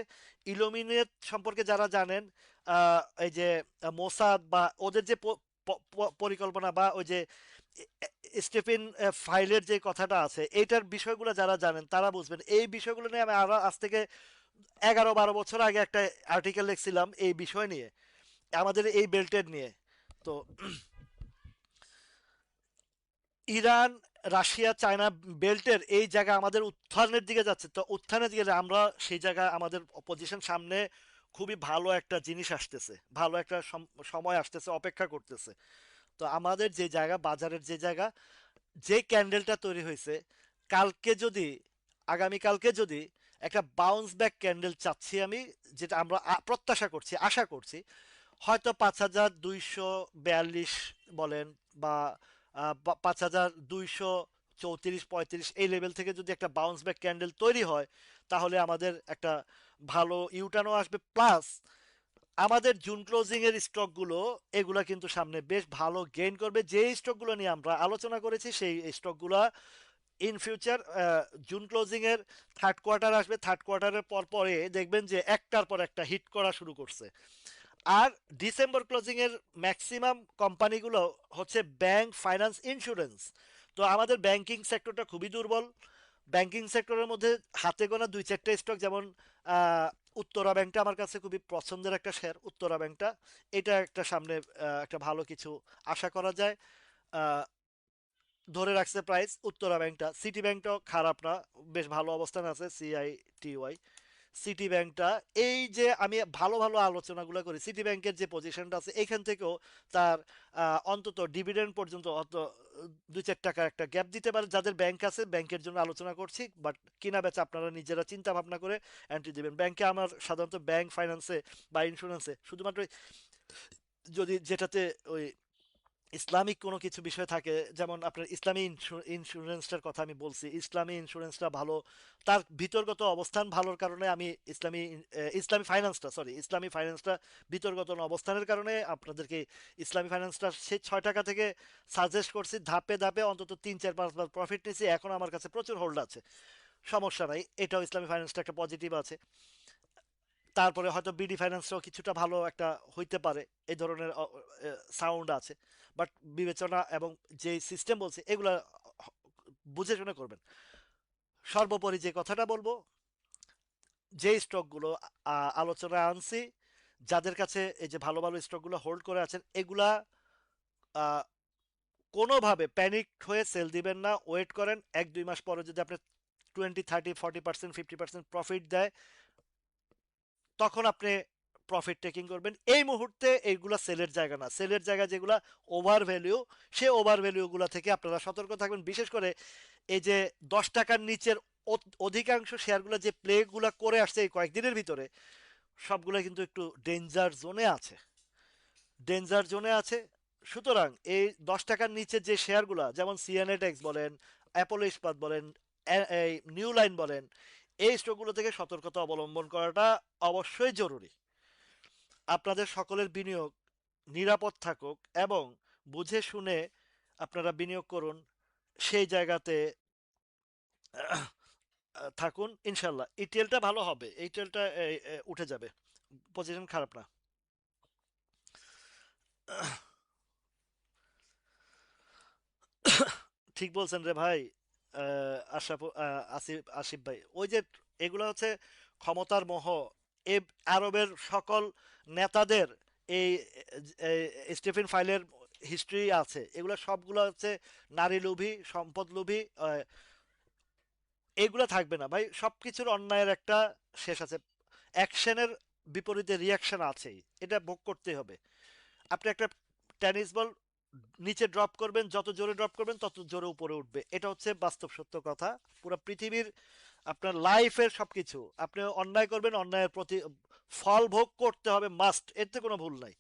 ইলুমিনিয়াত সম্পর্কে যারা জানেন, এই যে মোসাদ বা ওদের যে পরিকল্পনা, বা ওই যে স্টেফেন ফাইলের যে কথাটা আছে, এইটার বিষয়গুলো যারা জানেন তারা বুঝবেন। এই বিষয়গুলো নিয়ে আমি আরো আজ থেকে 11-12 বছর আগে একটা আর্টিকেল লিখছিলাম এই বিষয় নিয়ে, আমাদের এই বেল্টের নিয়ে। তো ইরান, রাশিয়া, চায়না বেল্টের এই জায়গা আমাদের উত্থানের দিকে যাচ্ছে, তো উত্থানের দিকে আমরা সেই জায়গায় আমাদের অপোজিশন সামনে খুবই ভালো একটা জিনিস আসতেছে, ভালো একটা সময় আসতেছে, অপেক্ষা করতেছে। তো আমাদের যে জায়গা, বাজারের যে জায়গা, যে ক্যান্ডেলটা তৈরি হয়েছে, কালকে যদি, আগামীকালকে যদি একটা বাউন্স ব্যাক ক্যান্ডেল চাচ্ছি আমি, যেটা আমরা প্রত্যাশা করছি, আশা করছি, হয়তো 5242 বলেন, বা 5234-35 এই লেভেল থেকে যদি একটা বাউন্স ব্যাক ক্যান্ডেল তৈরি হয়, তাহলে আমাদের একটা ভালো ইউটার্নও আসবে। প্লাস আমাদের জুন ক্লোজিং এর স্টক গুলো এগুলা কিন্তু সামনে বেশ ভালো গেইন করবে। যে স্টক গুলো নিয়ে আমরা আলোচনা করেছি সেই স্টক গুলা ইন ফিউচার জুন ক্লোজিং এর থার্ড কোয়ার্টার আসবে, থার্ড কোয়ার্টারের পর পরে দেখবেন যে একটার পর একটা হিট করা শুরু করছে। আর ডিসেম্বর ক্লোজিং এর ম্যাক্সিমাম কোম্পানিগুলো হচ্ছে ব্যাংক, ফাইন্যান্স, ইন্স্যুরেন্স। তো আমাদের ব্যাংকিং সেক্টরটা খুবই দুর্বল। ব্যাংকিং সেক্টরের মধ্যে হাতে গোনা দুই চারটে স্টক, যেমন আহ, উত্তরা ব্যাংকটা আমার কাছে খুবই পছন্দের একটা শেয়ার, উত্তরা ব্যাংকটা। এটা একটা সামনে একটা ভালো কিছু আশা করা যায়। আহ, ধরে রাখছে প্রাইস উত্তরা ব্যাংকটা। সিটি ব্যাংকটাও খারাপ না, বেশ ভালো অবস্থান আছে, CITY সিটি ব্যাংকটা। এই যে আমি ভালো ভালো আলোচনাগুলো করি, সিটি ব্যাংকের যে পজিশনটা আছে এখান থেকেও তার অন্তত ডিভিডেন্ড পর্যন্ত অত 2-4 টাকা একটা গ্যাপ দিতে পারে। যাদের ব্যাংক আছে ব্যাংকের জন্য আলোচনা করছি, বাট কিনা বেচা আপনারা নিজেরা চিন্তা ভাবনা করে এন্ট্রি দিবেন। ব্যাংকে আমার সাধারণত ব্যাংক, ফাইন্যান্সে বা ইন্স্যুরেন্সে শুধুমাত্র যদি যেটাতে ওই ইসলামিক কোনো কিছু বিষয় থাকে, যেমন আপনার ইসলামী ইন্স্যুরেন্সটার কথা আমি বলছি, ইসলামী ইন্স্যুরেন্সটা ভালো, তার ভিতরগত অবস্থান ভালোর কারণে আমি ইসলামী ফাইন্যান্সটা, সরি, ইসলামী ফাইন্যান্সটা ভিতরগত অবস্থানের কারণে আপনাদেরকে ইসলামী ফাইন্যান্সটা সেই 6 টাকা থেকে সাজেস্ট করছি। ধাপে ধাপে অন্তত 3-4-5 বার প্রফিট নিয়েছি, এখন আমার কাছে প্রচুর হোল্ড আছে, সমস্যা নাই। এটাও ইসলামী ফাইন্যান্সটা একটা পজিটিভ আছে। তারপরে হয়তো বিডি ফাইন্যান্সও কিছুটা ভালো একটা হইতে পারে, এই ধরনের সাউন্ড আছে। বাট বিবেচনা এবং যে সিস্টেম বলছে এগুলা বুঝে শুনে করবেন। সর্বোপরি যে কথাটা বলবো, যে স্টকগুলো আলোচনায় আনছি, যাদের কাছে এই যে ভালো ভালো স্টকগুলো হোল্ড করে আছেন, এগুলা আহ, কোনোভাবে প্যানিক হয়ে সেল দিবেন না, ওয়েট করেন। 1-2 মাস পরে যদি আপনার 20, 30, 40%, 50% প্রফিট দেয়, তখন আপনি প্রফিট টেকিং করবেন। এই মুহূর্তে এইগুলা সেলের জায়গা না, সেলের জায়গা যেগুলা ওভার ভ্যালু, সে ওভার ভ্যালুগুলা থেকে আপনারা সতর্ক থাকবেন। বিশেষ করে এই যে 10 টাকার নিচের অধিকাংশ শেয়ারগুলো যে প্লেগুলা করে আসছে এই কয়েকদিনের ভিতরে, সবগুলো কিন্তু একটু ডেঞ্জার জোনে আছে, ডেঞ্জার জোনে আছে। সুতরাং এই 10 টাকার নিচে যে শেয়ারগুলা, যেমন সিএনএটেক্স বলেন, অ্যাপোলো ইস্পাত বলেন, এই নিউ লাইন বলেন, এই স্টকগুলো থেকে সতর্কতা অবলম্বন করাটা অবশ্যই জরুরি। আপনাদের সকলের বিনিয়োগ নিরাপদ থাকুক এবং বুঝে শুনে আপনারা বিনিয়োগ করুন, সেই জায়গাতে থাকুন। ইনশাল্লাহ ইটিএলটা ভালো হবে, এইটেলটা উঠে যাবে, পজিশন খারাপ না। ঠিক বলছেন রে ভাই। আশরাফ, আসিফ, আসিফ ভাই, ওই যে এগুলো হচ্ছে ক্ষমতার মোহ। এ আরবের সকল নেতাদের এই স্টিফেন ফাইলের হিস্ট্রি আছে, এগুলো সবগুলো হচ্ছে নারী লোভী, সম্পদ লোভী। এগুলো থাকবে না ভাই, সবকিছুর অন্যায়ের একটা শেষ আছে। অ্যাকশনের বিপরীতে রিয়াকশন আছেই, এটা ভোগ করতে হবে। আপনি একটা টেনিস বল নিচে ড্রপ করবেন, যত জোরে ড্রপ করবেন তত জোরে উপরে উঠবে, এটা হচ্ছে বাস্তব সত্য কথা। পুরো পৃথিবীর আপনার লাইফের সবকিছু, আপনি অন্যায় করবেন, অন্যায়ের প্রতি ফল ভোগ করতে হবে, মাস্ট, এতে কোনো ভুল নাই।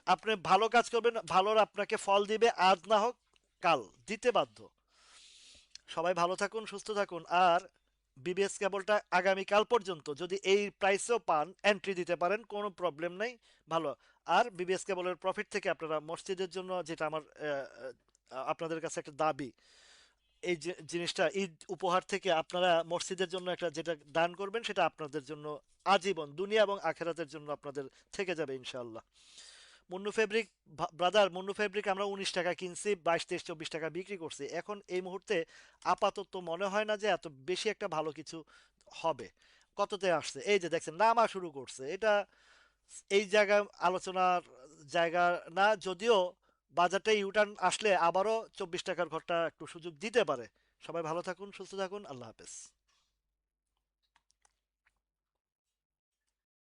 আপনি ভালো কাজ করবেন, ভালোর আপনাকে ফল দিবে, আজ না হোক কাল, দিতে বাধ্য। সবাই ভালো থাকুন, সুস্থ থাকুন। আর বিবিএস কেবলটা আগামীকাল পর্যন্ত যদি এই প্রাইসেও পান, এন্ট্রি দিতে পারেন, কোনো প্রবলেম নেই, ভালো। আর বিবিএস কেবলের প্রফিট থেকে আপনারা মসজিদের জন্য, যেটা আমার আপনাদের কাছে একটা দাবি, এই যে জিনিসটা ঈদ উপহার থেকে আপনারা মসজিদের জন্য একটা যেটা দান করবেন, সেটা আপনাদের জন্য আজীবন দুনিয়া এবং আখেরাতের জন্য আপনাদের থেকে যাবে ইনশাআল্লাহ। Munnu fabric, brother, Munnu fabric আমরা 19 টাকা কিনছি, 22, 23, 24 টাকা বিক্রি করছি। এখন এই মুহূর্তে আপাতত মনে হয় না যে এত বেশি একটা ভালো কিছু হবে। কততে আসছে, এই যে দেখছেন নামা শুরু করছে, এটা এই জায়গা আলোচনার জায়গা না, যদিও বাজারটা ইউটার্ন আসলে আবারও 24 টাকার ঘরটা একটু সুযোগ দিতে পারে। সবাই ভালো থাকুন, সুস্থ থাকুন, আল্লাহ হাফেজ।